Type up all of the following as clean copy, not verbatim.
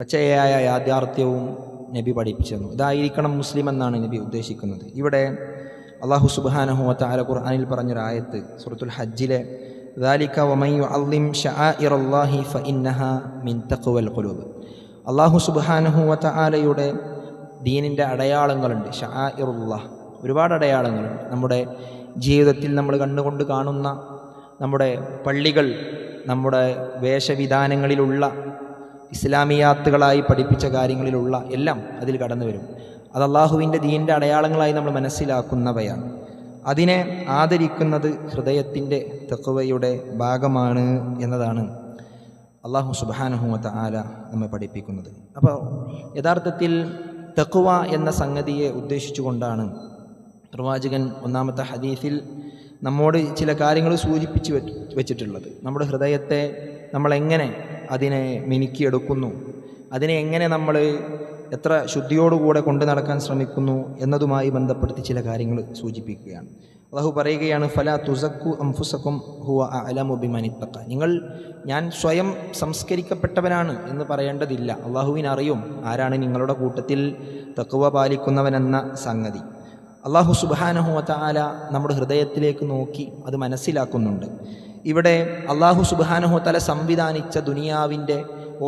പച്ചയായ യാഥാർത്ഥ്യവും നബി പഠിപ്പിച്ചു തന്നു. ഇതായിരിക്കണം മുസ്ലിം എന്നാണ് നബി ഉദ്ദേശിക്കുന്നത്. ഇവിടെ അല്ലാഹു സുബ്ഹാനഹു വ തആല ഖുർആനിൽ പറഞ്ഞൊരായത്ത് സൂറത്തുൽ ഹജ്ജിലെ ദാലിക വമൻ യുഅള്ളിം ശആഇറല്ലാഹി ഫഇന്നഹാ മിൻ തഖ്വൽ ഖുലൂബ്. അല്ലാഹു സുബ്ഹാനഹു വ തആലയുടെ ദീനിൻ്റെ അടയാളങ്ങളുണ്ട്. ശആഇറുല്ലാഹ്, ഒരുപാട് അടയാളങ്ങളുണ്ട്. നമ്മുടെ ജീവിതത്തിൽ നമ്മൾ കണ്ണുകൊണ്ട് കാണുന്ന നമ്മുടെ പള്ളികൾ, നമ്മുടെ വേഷവിധാനങ്ങളിലുള്ള ഇസ്ലാമിയാത്തുകളായി പഠിപ്പിച്ച കാര്യങ്ങളിലുള്ള എല്ലാം അതിൽ കടന്നു വരും. അത് അള്ളാഹുവിൻ്റെ ദീനിൻ്റെ അടയാളങ്ങളായി നമ്മൾ മനസ്സിലാക്കുന്നവയാണ്. അതിനെ ആദരിക്കുന്നത് ഹൃദയത്തിൻ്റെ തഖ്വയുടെ ഭാഗമാണ് എന്നതാണ് അള്ളാഹു സുബ്ഹാനഹു വ തആല നമ്മെ പഠിപ്പിക്കുന്നത്. അപ്പോൾ യഥാർത്ഥത്തിൽ തഖ്വ എന്ന സംഗതിയെ ഉദ്ദേശിച്ചുകൊണ്ടാണ് പ്രവാചകൻ ഒന്നാമത്തെ ഹദീസിൽ നമ്മോട് ചില കാര്യങ്ങൾ സൂചിപ്പിച്ച് വെച്ചിട്ടുള്ളത്. നമ്മുടെ ഹൃദയത്തെ നമ്മളെങ്ങനെ അതിനെ മിനുക്കിയെടുക്കുന്നു, അതിനെ എങ്ങനെ നമ്മൾ എത്ര ശുദ്ധിയോടുകൂടെ കൊണ്ടു നടക്കാൻ ശ്രമിക്കുന്നു എന്നതുമായി ബന്ധപ്പെടുത്തി ചില കാര്യങ്ങൾ സൂചിപ്പിക്കുകയാണ്. അല്ലാഹു പറയുകയാണ്, ഫലാ തുസക്കു അൻഫുസകും ഹുവ അഅലമു ബിമനിത്തഖ. ഞാൻ സ്വയം സംസ്കരിക്കപ്പെട്ടവനാണ് എന്ന് പറയേണ്ടതില്ല. അള്ളാഹുവിനറിയും ആരാണ് നിങ്ങളുടെ കൂട്ടത്തിൽ തഖ്വ പാലിക്കുന്നവനെന്ന സംഗതി. അല്ലാഹു സുബ്ഹാനഹു വ തആല നമ്മുടെ ഹൃദയത്തിലേക്ക് നോക്കി അത് മനസ്സിലാക്കുന്നുണ്ട്. ഇവിടെ അല്ലാഹു സുബ്ഹാനഹു വ തആല സംവിധാനിച്ച ദുനിയാവിൻ്റെ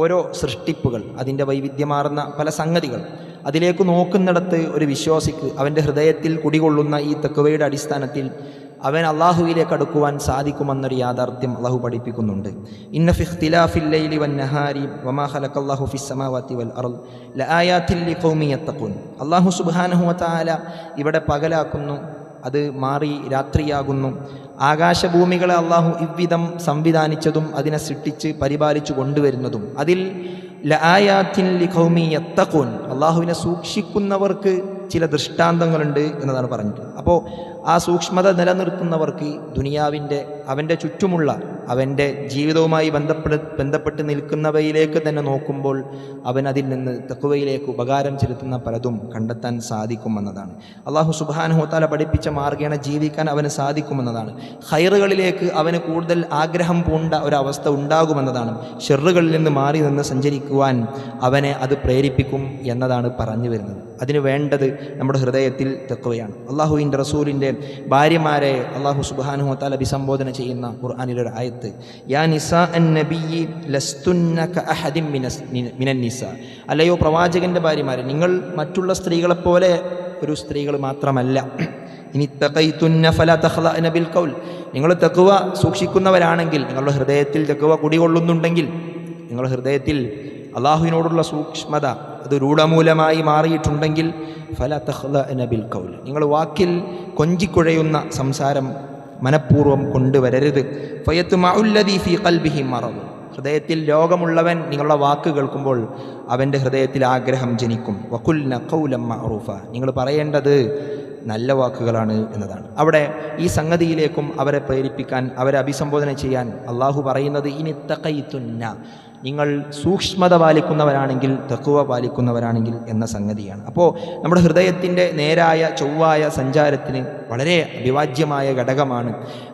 ഓരോ സൃഷ്ടിപ്പുകൾ, അതിൻ്റെ വൈവിധ്യമാർന്ന പല സംഗതികൾ, അതിലേക്ക് നോക്കുന്നിടത്ത് ഒരു വിശ്വാസിക്ക് അവൻ്റെ ഹൃദയത്തിൽ കുടികൊള്ളുന്ന ഈ തഖ്വയുടെ അടിസ്ഥാനത്തിൽ അവൻ അള്ളാഹുവിലേക്ക് അടുക്കുവാൻ സാധിക്കുമെന്നൊരു യാഥാർത്ഥ്യം അള്ളാഹു പഠിപ്പിക്കുന്നുണ്ട്. ഇന്ന ഫി ഇഖ്തിലാഫിൽ ലൈലി വന്നഹാരി വമാ ഖലഖല്ലാഹു ഫിസ് സമാവാതി വൽ അർദ് ലആയാതിൻ ലിഖൗമി യത്തഖൂൻ. അള്ളാഹു സുബ്ഹാനഹു വ തആല ഇവിടെ പകലാക്കുന്നു, അത് മാറി രാത്രിയാകുന്നു. ആകാശഭൂമികളെ അള്ളാഹു ഇவ்விധം സംവിധാനിച്ചതും അതിനെ സൃഷ്ടിച്ച് പരിപാലിച്ചു കൊണ്ടുവരുന്നതും അതിൽ ലആയാതിൻ ലിഖൗമി യത്തഖൂൻ, അള്ളാഹുവിനെ സൂക്ഷിക്കുന്നവർക്ക് ചില ദൃഷ്ടാന്തങ്ങളുണ്ട് എന്നതാണ് പറഞ്ഞത്. അപ്പോൾ ആ സൂക്ഷ്മത നിലനിർത്തുന്നവർക്ക് ദുനിയാവിൻ്റെ അവൻ്റെ ചുറ്റുമുള്ള അവൻ്റെ ജീവിതവുമായി ബന്ധപ്പെട്ട് നിൽക്കുന്നവയിലേക്ക് തന്നെ നോക്കുമ്പോൾ അവൻ അതിൽ നിന്ന് തഖ്വയിലേക്ക് ഉപകാരം ചെലുത്തുന്ന പലതും കണ്ടെത്താൻ സാധിക്കുമെന്നതാണ്. അല്ലാഹു സുബ്ഹാനഹു വ തആല പഠിപ്പിച്ച മാർഗ്ഗേണ ജീവിക്കാൻ അവന് സാധിക്കുമെന്നതാണ്. ഖൈറുകളിലേക്ക് അവന് കൂടുതൽ ആഗ്രഹം പൂണ്ട ഒരവസ്ഥ ഉണ്ടാകുമെന്നതാണ്. ഷെറുകളിൽ നിന്ന് മാറി നിന്ന് സഞ്ചരിക്കുവാൻ അവനെ അത് പ്രേരിപ്പിക്കും എന്നതാണ് പറഞ്ഞു വരുന്നത്. അതിന് വേണ്ടത് നമ്മുടെ ഹൃദയത്തിൽ തഖ്വയാണ്. അള്ളാഹുവിൻ്റെ റസൂലിൻ്റെ ഭാര്യമാരെ അള്ളാഹു സുബ്ഹാനഹു വ തആല അഭിസംബോധന ചെയ്യുന്ന ഖുർആനിലൊരു ആയത്ത്, യാ നിസാ അൻ നബിയ്യി ലസ്തുന്ന കഅഹദിൻ മിനൻ നിസാ. അല്ലയോ പ്രവാചകൻ്റെ ഭാര്യമാരെ, നിങ്ങൾ മറ്റുള്ള സ്ത്രീകളെപ്പോലെ ഒരു സ്ത്രീകൾ മാത്രമല്ല. ഇനി തഖൈതുന്ന ഫലാ തഖ്ലഅന ബിൽ ഖൗൽ, നിങ്ങൾ തഖ്വ സൂക്ഷിക്കുന്നവരാണെങ്കിൽ, നിങ്ങളുടെ ഹൃദയത്തിൽ തഖ്വ കുടികൊള്ളുന്നുണ്ടെങ്കിൽ, നിങ്ങളുടെ ഹൃദയത്തിൽ അള്ളാഹുവിനോടുള്ള സൂക്ഷ്മത അത് രൂഢമൂലമായി മാറിയിട്ടുണ്ടെങ്കിൽ, ഫലാ തഖ്ലഅന ബിൽ ഖൗൽ, നിങ്ങൾ വാക്കിൽ കൊഞ്ചിക്കുഴയുന്ന സംസാരം മനഃപൂർവ്വം കൊണ്ടുവരരുത്. ഫയത്മഉല്ലദീ ഫീ ഖൽബിഹി മറദ്, ഹൃദയത്തിൽ രോഗമുള്ളവൻ നിങ്ങളുടെ വാക്ക് കേൾക്കുമ്പോൾ അവൻ്റെ ഹൃദയത്തിൽ ആഗ്രഹം ജനിക്കും. വഖുൽന ഖൗലൻ മഅറൂഫ, നിങ്ങൾ പറയേണ്ടത് നല്ല വാക്കുകളാണ് എന്നതാണ്. അവിടെ ഈ സംഗതിയിലേക്കും അവരെ പ്രേരിപ്പിക്കാൻ, അവരെ അഭിസംബോധന ചെയ്യാൻ അള്ളാഹു പറയുന്നത്, ഇനി തഖൈതുന്ന, നിങ്ങൾ സൂക്ഷ്മത പാലിക്കുന്നവരാണെങ്കിൽ, തഖ്വ പാലിക്കുന്നവരാണെങ്കിൽ എന്ന സംഗതിയാണ്. അപ്പോൾ നമ്മുടെ ഹൃദയത്തിൻ്റെ നേരായ ചൊവ്വായ സഞ്ചാരത്തിന് വളരെ അഭിവാജ്യമായ ഘടകമാണ്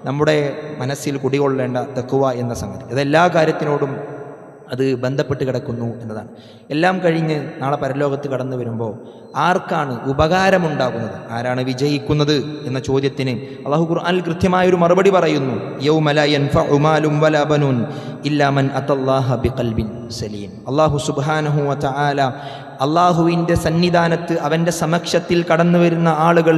നമ്മുടെ മനസ്സിൽ കുടികൊള്ളേണ്ട തഖ്വ എന്ന സംഗതി. അതെല്ലാ കാര്യത്തിനോടും അത് ബന്ധപ്പെട്ട് കിടക്കുന്നു എന്നതാണ്. എല്ലാം കഴിഞ്ഞ് നാളെ പരലോകത്ത് കടന്നു വരുമ്പോൾ ആർക്കാണ് ഉപകാരമുണ്ടാകുന്നത്, ആരാണ് വിജയിക്കുന്നത് എന്ന ചോദ്യത്തിന് അല്ലാഹു ഖുർആനിൽ കൃത്യമായൊരു മറുപടി പറയുന്നു. യൗമ ലാ യൻഫഉ മാലും വലാ ബനൂൻ ഇല്ലാ മൻ അത്തല്ലാഹ ബിഖൽബിൻ സലീം. അല്ലാഹു സുബ്ഹാനഹു വ തആല അള്ളാഹുവിൻ്റെ സന്നിധാനത്ത് അവൻ്റെ സമക്ഷത്തിൽ കടന്നു വരുന്ന ആളുകൾ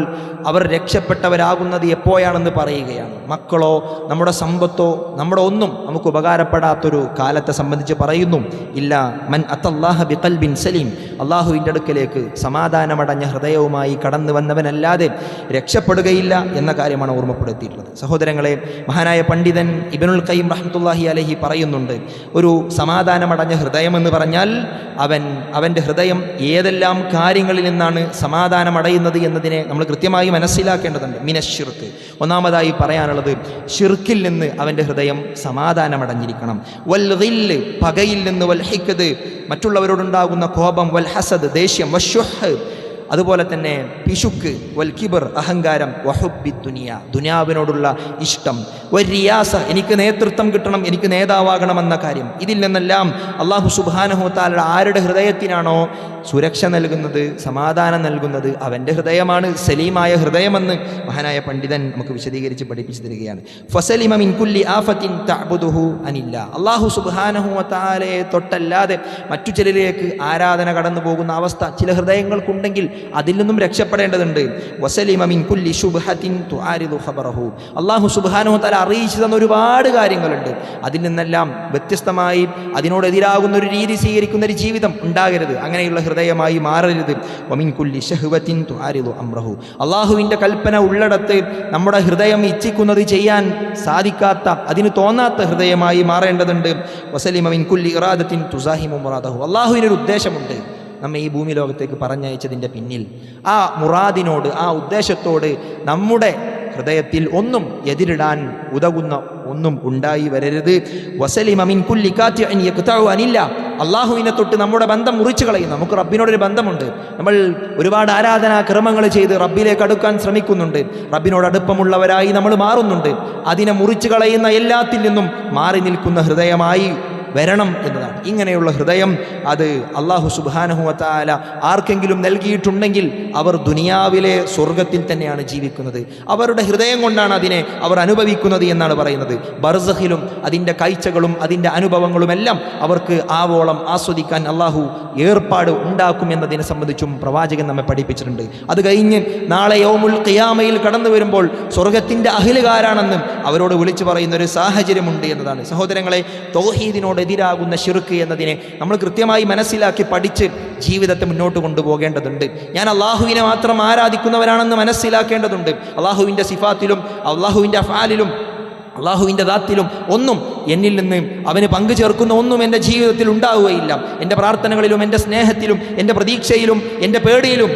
അവർ രക്ഷപ്പെട്ടവരാകുന്നത് എപ്പോഴാണെന്ന് പറയുകയാണ്. മക്കളോ നമ്മുടെ സമ്പത്തോ നമ്മുടെ ഒന്നും നമുക്ക് ഉപകാരപ്പെടാത്തൊരു കാലത്തെ സംബന്ധിച്ച് പറയുന്നു. ഇല്ല മൻ അത്തല്ലാഹ ബിഖൽബിൻ സലീം, അള്ളാഹുവിൻ്റെ അടുക്കലേക്ക് സമാധാനമടഞ്ഞ ഹൃദയവുമായി കടന്നു വന്നവനല്ലാതെ രക്ഷപ്പെടുകയില്ല എന്ന കാര്യമാണ് ഓർമ്മപ്പെടുത്തിയിട്ടുള്ളത്. സഹോദരങ്ങളെ, മഹാനായ പണ്ഡിതൻ ഇബ്നുൽ ഖയ്യിം റഹ്മത്തുള്ളാഹി അലൈഹി പറയുന്നുണ്ട്, ഒരു സമാധാനമടഞ്ഞ ഹൃദയമെന്ന് പറഞ്ഞാൽ അവൻ്റെ ഹൃദയം ഏതെല്ലാം കാര്യങ്ങളിൽ നിന്നാണ് സമാധാനമടയുന്നത് എന്നതിനെ നമ്മൾ കൃത്യമായി മനസ്സിലാക്കേണ്ടതുണ്ട്. മിനശ്ശിർക്ക്, ഒന്നാമതായി പറയാനുള്ളത് ഷിർക്കിൽ നിന്ന് അവൻ്റെ ഹൃദയം സമാധാനമടഞ്ഞിരിക്കണം. വൽ ഗില്ല്, പകയിൽ നിന്ന്, വൽ ഹിഖദ്, മറ്റുള്ളവരോടുണ്ടാകുന്ന കോപം, വൽ ഹസദ്, ദേഷ്യം, വശുഹ്, അതുപോലെ തന്നെ പിശുക്ക്, വൽ കിബർ അഹങ്കാരം, വഹുബ്ബി ദുനിയ ദുനിയാവിനോടുള്ള ഇഷ്ടം, വരിയാസ എനിക്ക് നേതൃത്വം കിട്ടണം, എനിക്ക് നേതാവാകണമെന്ന കാര്യം. ഇതിൽ നിന്നെല്ലാം അല്ലാഹു സുബ്ഹാനഹു വ തആല ആരുടെ ഹൃദയത്തിനാണോ സുരക്ഷ നൽകുന്നത്, സമാധാനം നൽകുന്നത്, അവൻ്റെ ഹൃദയമാണ് സലീമായ ഹൃദയമെന്ന് മഹാനായ പണ്ഡിതൻ നമുക്ക് വിശദീകരിച്ച് പഠിപ്പിച്ചു തരികയാണ്. ഫസലിമ മിൻ കുല്ലി ആഫത്തിൻ തഅബുദുഹു അനില്ല. അല്ലാഹു സുബ്ഹാനഹു വ തആലയെ തൊട്ടല്ലാതെ മറ്റു ചിലരിലേക്ക് ആരാധന കടന്നു പോകുന്ന അവസ്ഥ ചില ഹൃദയങ്ങൾക്കുണ്ടെങ്കിൽ അതിൽ നിന്നും രക്ഷപ്പെടേണ്ടതുണ്ട്. വസലിമ മിൻ കുല്ലി ശുബ്ഹത്തിൻ തുആരിദു ഖബറഹു. അല്ലാഹു സുബ്ഹാനഹു വ തആല അറിയിച്ചു തന്ന ഒരുപാട് കാര്യങ്ങളുണ്ട്. അതിൽ നിന്നെല്ലാം വ്യത്യസ്തമായി അതിനോടെതിരാകുന്ന ഒരു രീതി സ്വീകരിക്കുന്ന ഒരു ജീവിതം ഉണ്ടാകരുത്. അങ്ങനെയുള്ള ഹൃദയമായി മാറരുത്. വമിൻ കുല്ലി ശഹ്വത്തിൻ തുആരിദു അംറഹു. അല്ലാഹുവിൻ്റെ കൽപ്പന ഉള്ളിടത്ത് നമ്മുടെ ഹൃദയം ഇച്ഛിക്കുന്നത് ചെയ്യാൻ സാധിക്കാത്ത, അതിന് തോന്നാത്ത ഹൃദയമായി മാറേണ്ടതുണ്ട്. വസലിമ മിൻ കുല്ലി ഇറാദത്തിൻ തുസാഹിമു മുറാദഹു. അല്ലാഹുവിനൊരു ഉദ്ദേശമുണ്ട് നമ്മെ ഈ ഭൂമി ലോകത്തേക്ക് പറഞ്ഞയച്ചതിൻ്റെ പിന്നിൽ. ആ മുറാദിനോട്, ആ ഉദ്ദേശത്തോട് നമ്മുടെ ഹൃദയത്തിൽ ഒന്നും എതിരിടാൻ ഉതകുന്ന ഒന്നും ഉണ്ടായി വരരുത്. വസലിമ മിൻ കുല്ലി കാത്തിഇൻ യഖ്തഉ അനില്ല. അല്ലാഹുവിനെ തൊട്ട് നമ്മുടെ ബന്ധം മുറിച്ചു കളയുന്നു. നമുക്ക് റബ്ബിനോടൊരു ബന്ധമുണ്ട്. നമ്മൾ ഒരുപാട് ആരാധനാ ക്രമങ്ങൾ ചെയ്ത് റബ്ബിലേക്ക് അടുക്കാൻ ശ്രമിക്കുന്നുണ്ട്. റബ്ബിനോട് അടുപ്പമുള്ളവരായി നമ്മൾ മാറുന്നുണ്ട്. അതിനെ മുറിച്ചു കളയുന്ന എല്ലാത്തിൽ നിന്നും മാറി നിൽക്കുന്ന ഹൃദയമായി വരണം എന്നതാണ്. ഇങ്ങനെയുള്ള ഹൃദയം അത് അല്ലാഹു സുബ്ഹാനഹു വ തആല ആർക്കെങ്കിലും നൽകിയിട്ടുണ്ടെങ്കിൽ അവർ ദുനിയാവിലെ സ്വർഗത്തിൽ തന്നെയാണ് ജീവിക്കുന്നത്. അവരുടെ ഹൃദയം കൊണ്ടാണ് അതിനെ അവർ അനുഭവിക്കുന്നത് എന്നാണ് പറയുന്നത്. ബർസഖിലും അതിൻ്റെ കാഴ്ചകളും അതിൻ്റെ അനുഭവങ്ങളും എല്ലാം അവർക്ക് ആവോളം ആസ്വദിക്കാൻ അല്ലാഹു ഏർപ്പാട് ഉണ്ടാക്കും എന്നതിനെ സംബന്ധിച്ചും പ്രവാചകൻ നമ്മെ പഠിപ്പിച്ചിട്ടുണ്ട്. അത് കഴിഞ്ഞ് നാളെ യൗമുൽ ഖിയാമയിൽ കടന്നു വരുമ്പോൾ സ്വർഗത്തിൻ്റെ അഹ്ലുകാരാണെന്ന് അവരോട് വിളിച്ചു പറയുന്ന ഒരു സാഹചര്യമുണ്ട് എന്നതാണ്. സഹോദരങ്ങളെ, തൗഹീദിനോട് എതിരാകുന്ന ശിർക്ക് എന്നതിനെ നമ്മൾ കൃത്യമായി മനസ്സിലാക്കി പഠിച്ച് ജീവിതത്തെ മുന്നോട്ട് കൊണ്ടുപോകേണ്ടതുണ്ട്. ഞാൻ അള്ളാഹുവിനെ മാത്രം ആരാധിക്കുന്നവരാണെന്ന് മനസ്സിലാക്കേണ്ടതുണ്ട്. അള്ളാഹുവിൻ്റെ സിഫാത്തിലും അള്ളാഹുവിൻ്റെ അഫ്ആലിലും അള്ളാഹുവിൻ്റെ ദാത്തിലും ഒന്നും എന്നിൽ നിന്ന് അവന് പങ്കു ചേർക്കുന്ന ഒന്നും എൻ്റെ ജീവിതത്തിൽ ഉണ്ടാവുകയില്ല. എൻ്റെ പ്രാർത്ഥനകളിലും എൻ്റെ സ്നേഹത്തിലും എൻ്റെ പ്രതീക്ഷയിലും എൻ്റെ പേടിയിലും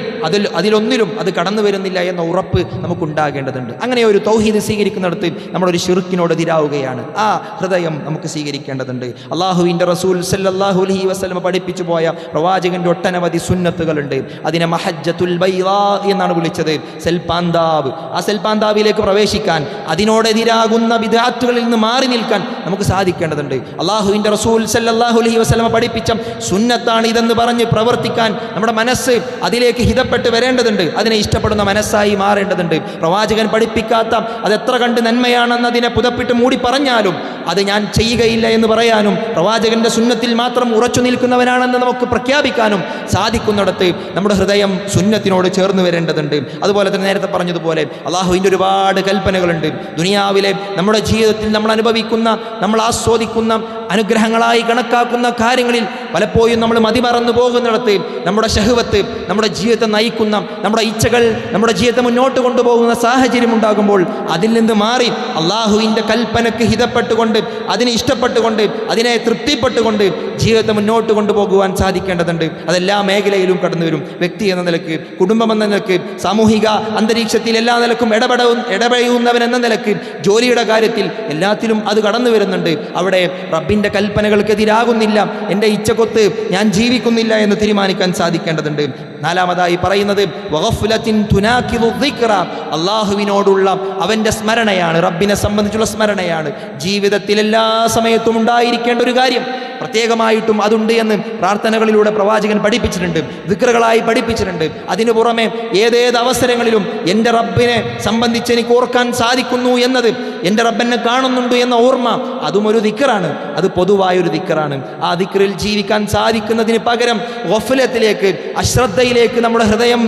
അതിലൊന്നിലും അത് കടന്നു വരുന്നില്ല എന്ന ഉറപ്പ് നമുക്കുണ്ടാകേണ്ടതുണ്ട്. അങ്ങനെ ഒരു തൗഹീദ് സ്വീകരിക്കുന്നിടത്ത് നമ്മളൊരു ശിർക്കിനോട് എതിരാവുകയാണ്. ആ ഹൃദയം നമുക്ക് സ്വീകരിക്കേണ്ടതുണ്ട്. അള്ളാഹുവിൻ്റെ റസൂൽ സല്ലല്ലാഹു അലൈഹി വസല്ലം പഠിപ്പിച്ചു പോയ പ്രവാചകൻ്റെ ഒട്ടനവധി സുന്നത്തുകളുണ്ട്. അതിനെ മഹജ്ജത്തുൽ ബൈദാ എന്നാണ് വിളിച്ചത്. സെൽപാന്താവ്. ആ സെൽപാന്താവിലേക്ക് പ്രവേശിക്കാൻ, അതിനോടെതിരാകുന്ന ബിദ്അത്തുകളിൽ നിന്ന് മാറി നിൽക്കാൻ നമുക്ക് സാധിക്കേണ്ടതുണ്ട്. അള്ളാഹുവിൻ്റെ റസൂൽ സല്ലല്ലാഹു അലൈഹി വസല്ലം പഠിപ്പിച്ച സുന്നത്താണ് ഇതെന്ന് പറഞ്ഞ് പ്രവർത്തിക്കാൻ നമ്മുടെ മനസ്സ് അതിലേക്ക് ഹിതപ്പെട്ട് വരേണ്ടതുണ്ട്. അതിനെ ഇഷ്ടപ്പെടുന്ന മനസ്സായി മാറേണ്ടതുണ്ട്. പ്രവാചകൻ പഠിപ്പിക്കാത്ത അതെത്ര കണ്ട് നന്മയാണെന്നതിനെ പുതപ്പിട്ട് മൂടി പറഞ്ഞാലും അത് ഞാൻ ചെയ്യുകയില്ല എന്ന് പറയാനും, പ്രവാചകന്റെ സുന്നത്തിൽ മാത്രം ഉറച്ചു നിൽക്കുന്നവനാണെന്ന് നമുക്ക് പ്രഖ്യാപിക്കാനും സാധിക്കുന്നിടത്ത് നമ്മുടെ ഹൃദയം സുന്നത്തിനോട് ചേർന്ന് വരേണ്ടതുണ്ട്. അതുപോലെ തന്നെ നേരത്തെ പറഞ്ഞതുപോലെ അള്ളാഹുവിൻ്റെ ഒരുപാട് കൽപ്പനകളുണ്ട്. ദുനിയാവിലെ നമ്മുടെ ജീവിതത്തിൽ നമ്മൾ അനുഭവിക്കുന്ന, നമ്മൾ ആസ്വദിക്കുന്ന, അനുഗ്രഹങ്ങളായി കണക്കാക്കുന്ന കാര്യങ്ങളിൽ പലപ്പോഴും നമ്മൾ മതിമറന്നു പോകുന്നിടത്ത് നമ്മുടെ ശഹ്വത്ത് നമ്മുടെ ജീവിതത്തെ നയിക്കുന്ന, നമ്മുടെ ഇച്ഛകൾ നമ്മുടെ ജീവിതത്തെ മുന്നോട്ട് കൊണ്ടുപോകുന്ന സാഹചര്യം ഉണ്ടാകുമ്പോൾ അതിൽ നിന്ന് മാറി അള്ളാഹുവിൻ്റെ കൽപ്പനയ്ക്ക് ഹിതപ്പെട്ടുകൊണ്ട്, അതിനെ ഇഷ്ടപ്പെട്ടുകൊണ്ട്, അതിനെ തൃപ്തിപ്പെട്ടുകൊണ്ട് ജീവിതത്തെ മുന്നോട്ട് കൊണ്ടുപോകുവാൻ സാധിക്കേണ്ടതുണ്ട്. അതെല്ലാ മേഖലയിലും കടന്നു വരും. വ്യക്തി എന്ന നിലക്ക്, കുടുംബം എന്ന നിലക്ക്, സാമൂഹിക അന്തരീക്ഷത്തിൽ എല്ലാ നിലക്കും ഇടപെടുന്നവൻ എന്ന നിലക്ക്, ജോലിയുടെ കാര്യത്തിൽ എല്ലാത്തിലും അത് കടന്നു വരുന്നുണ്ട്. അവിടെ റബ്ബിൻ്റെ കൽപ്പനകൾക്കെതിരാകുന്നില്ല, എൻ്റെ ഇച്ഛക്കൊത്ത് ഞാൻ ജീവിക്കുന്നില്ല എന്ന് തീരുമാനിക്കാൻ സാധിക്കേണ്ടതുണ്ട്. നാലാമതായി പറയുന്നത് വഗഫ്ലത്തിൻ തുനാഖിദു ദിക്റ. അള്ളാഹുവിനോടുള്ള അവൻ്റെ സ്മരണയാണ്, റബ്ബിനെ സംബന്ധിച്ചുള്ള സ്മരണയാണ് ജീവിതത്തിൽ എല്ലാ സമയത്തും ഉണ്ടായിരിക്കേണ്ട ഒരു കാര്യം. പ്രത്യേകമായിട്ടും അതുണ്ട് എന്ന് പ്രാർത്ഥനകളിലൂടെ പ്രവാചകൻ പഠിപ്പിച്ചിട്ടുണ്ട്, ദിക്റുകളായി പഠിപ്പിച്ചിട്ടുണ്ട്. അതിനു പുറമെ ഏതേത് അവസരങ്ങളിലും എൻ്റെ റബ്ബിനെ സംബന്ധിച്ച് എനിക്ക് ഓർക്കാൻ സാധിക്കുന്നു എന്നത്, എൻ്റെ റബ്ബെന്നെ കാണുന്നുണ്ട് എന്ന ഓർമ്മ, അതും ഒരു ദിക്റാണ്. അത് പൊതുവായൊരു ദിക്റാണ്. ആ ദിക്റിൽ ജീവിക്കാൻ സാധിക്കുന്നതിന് പകരം ഗഫ്ലത്തിലേക്ക്, അശ്രദ്ധയിലേക്ക് നമ്മുടെ ഹൃദയം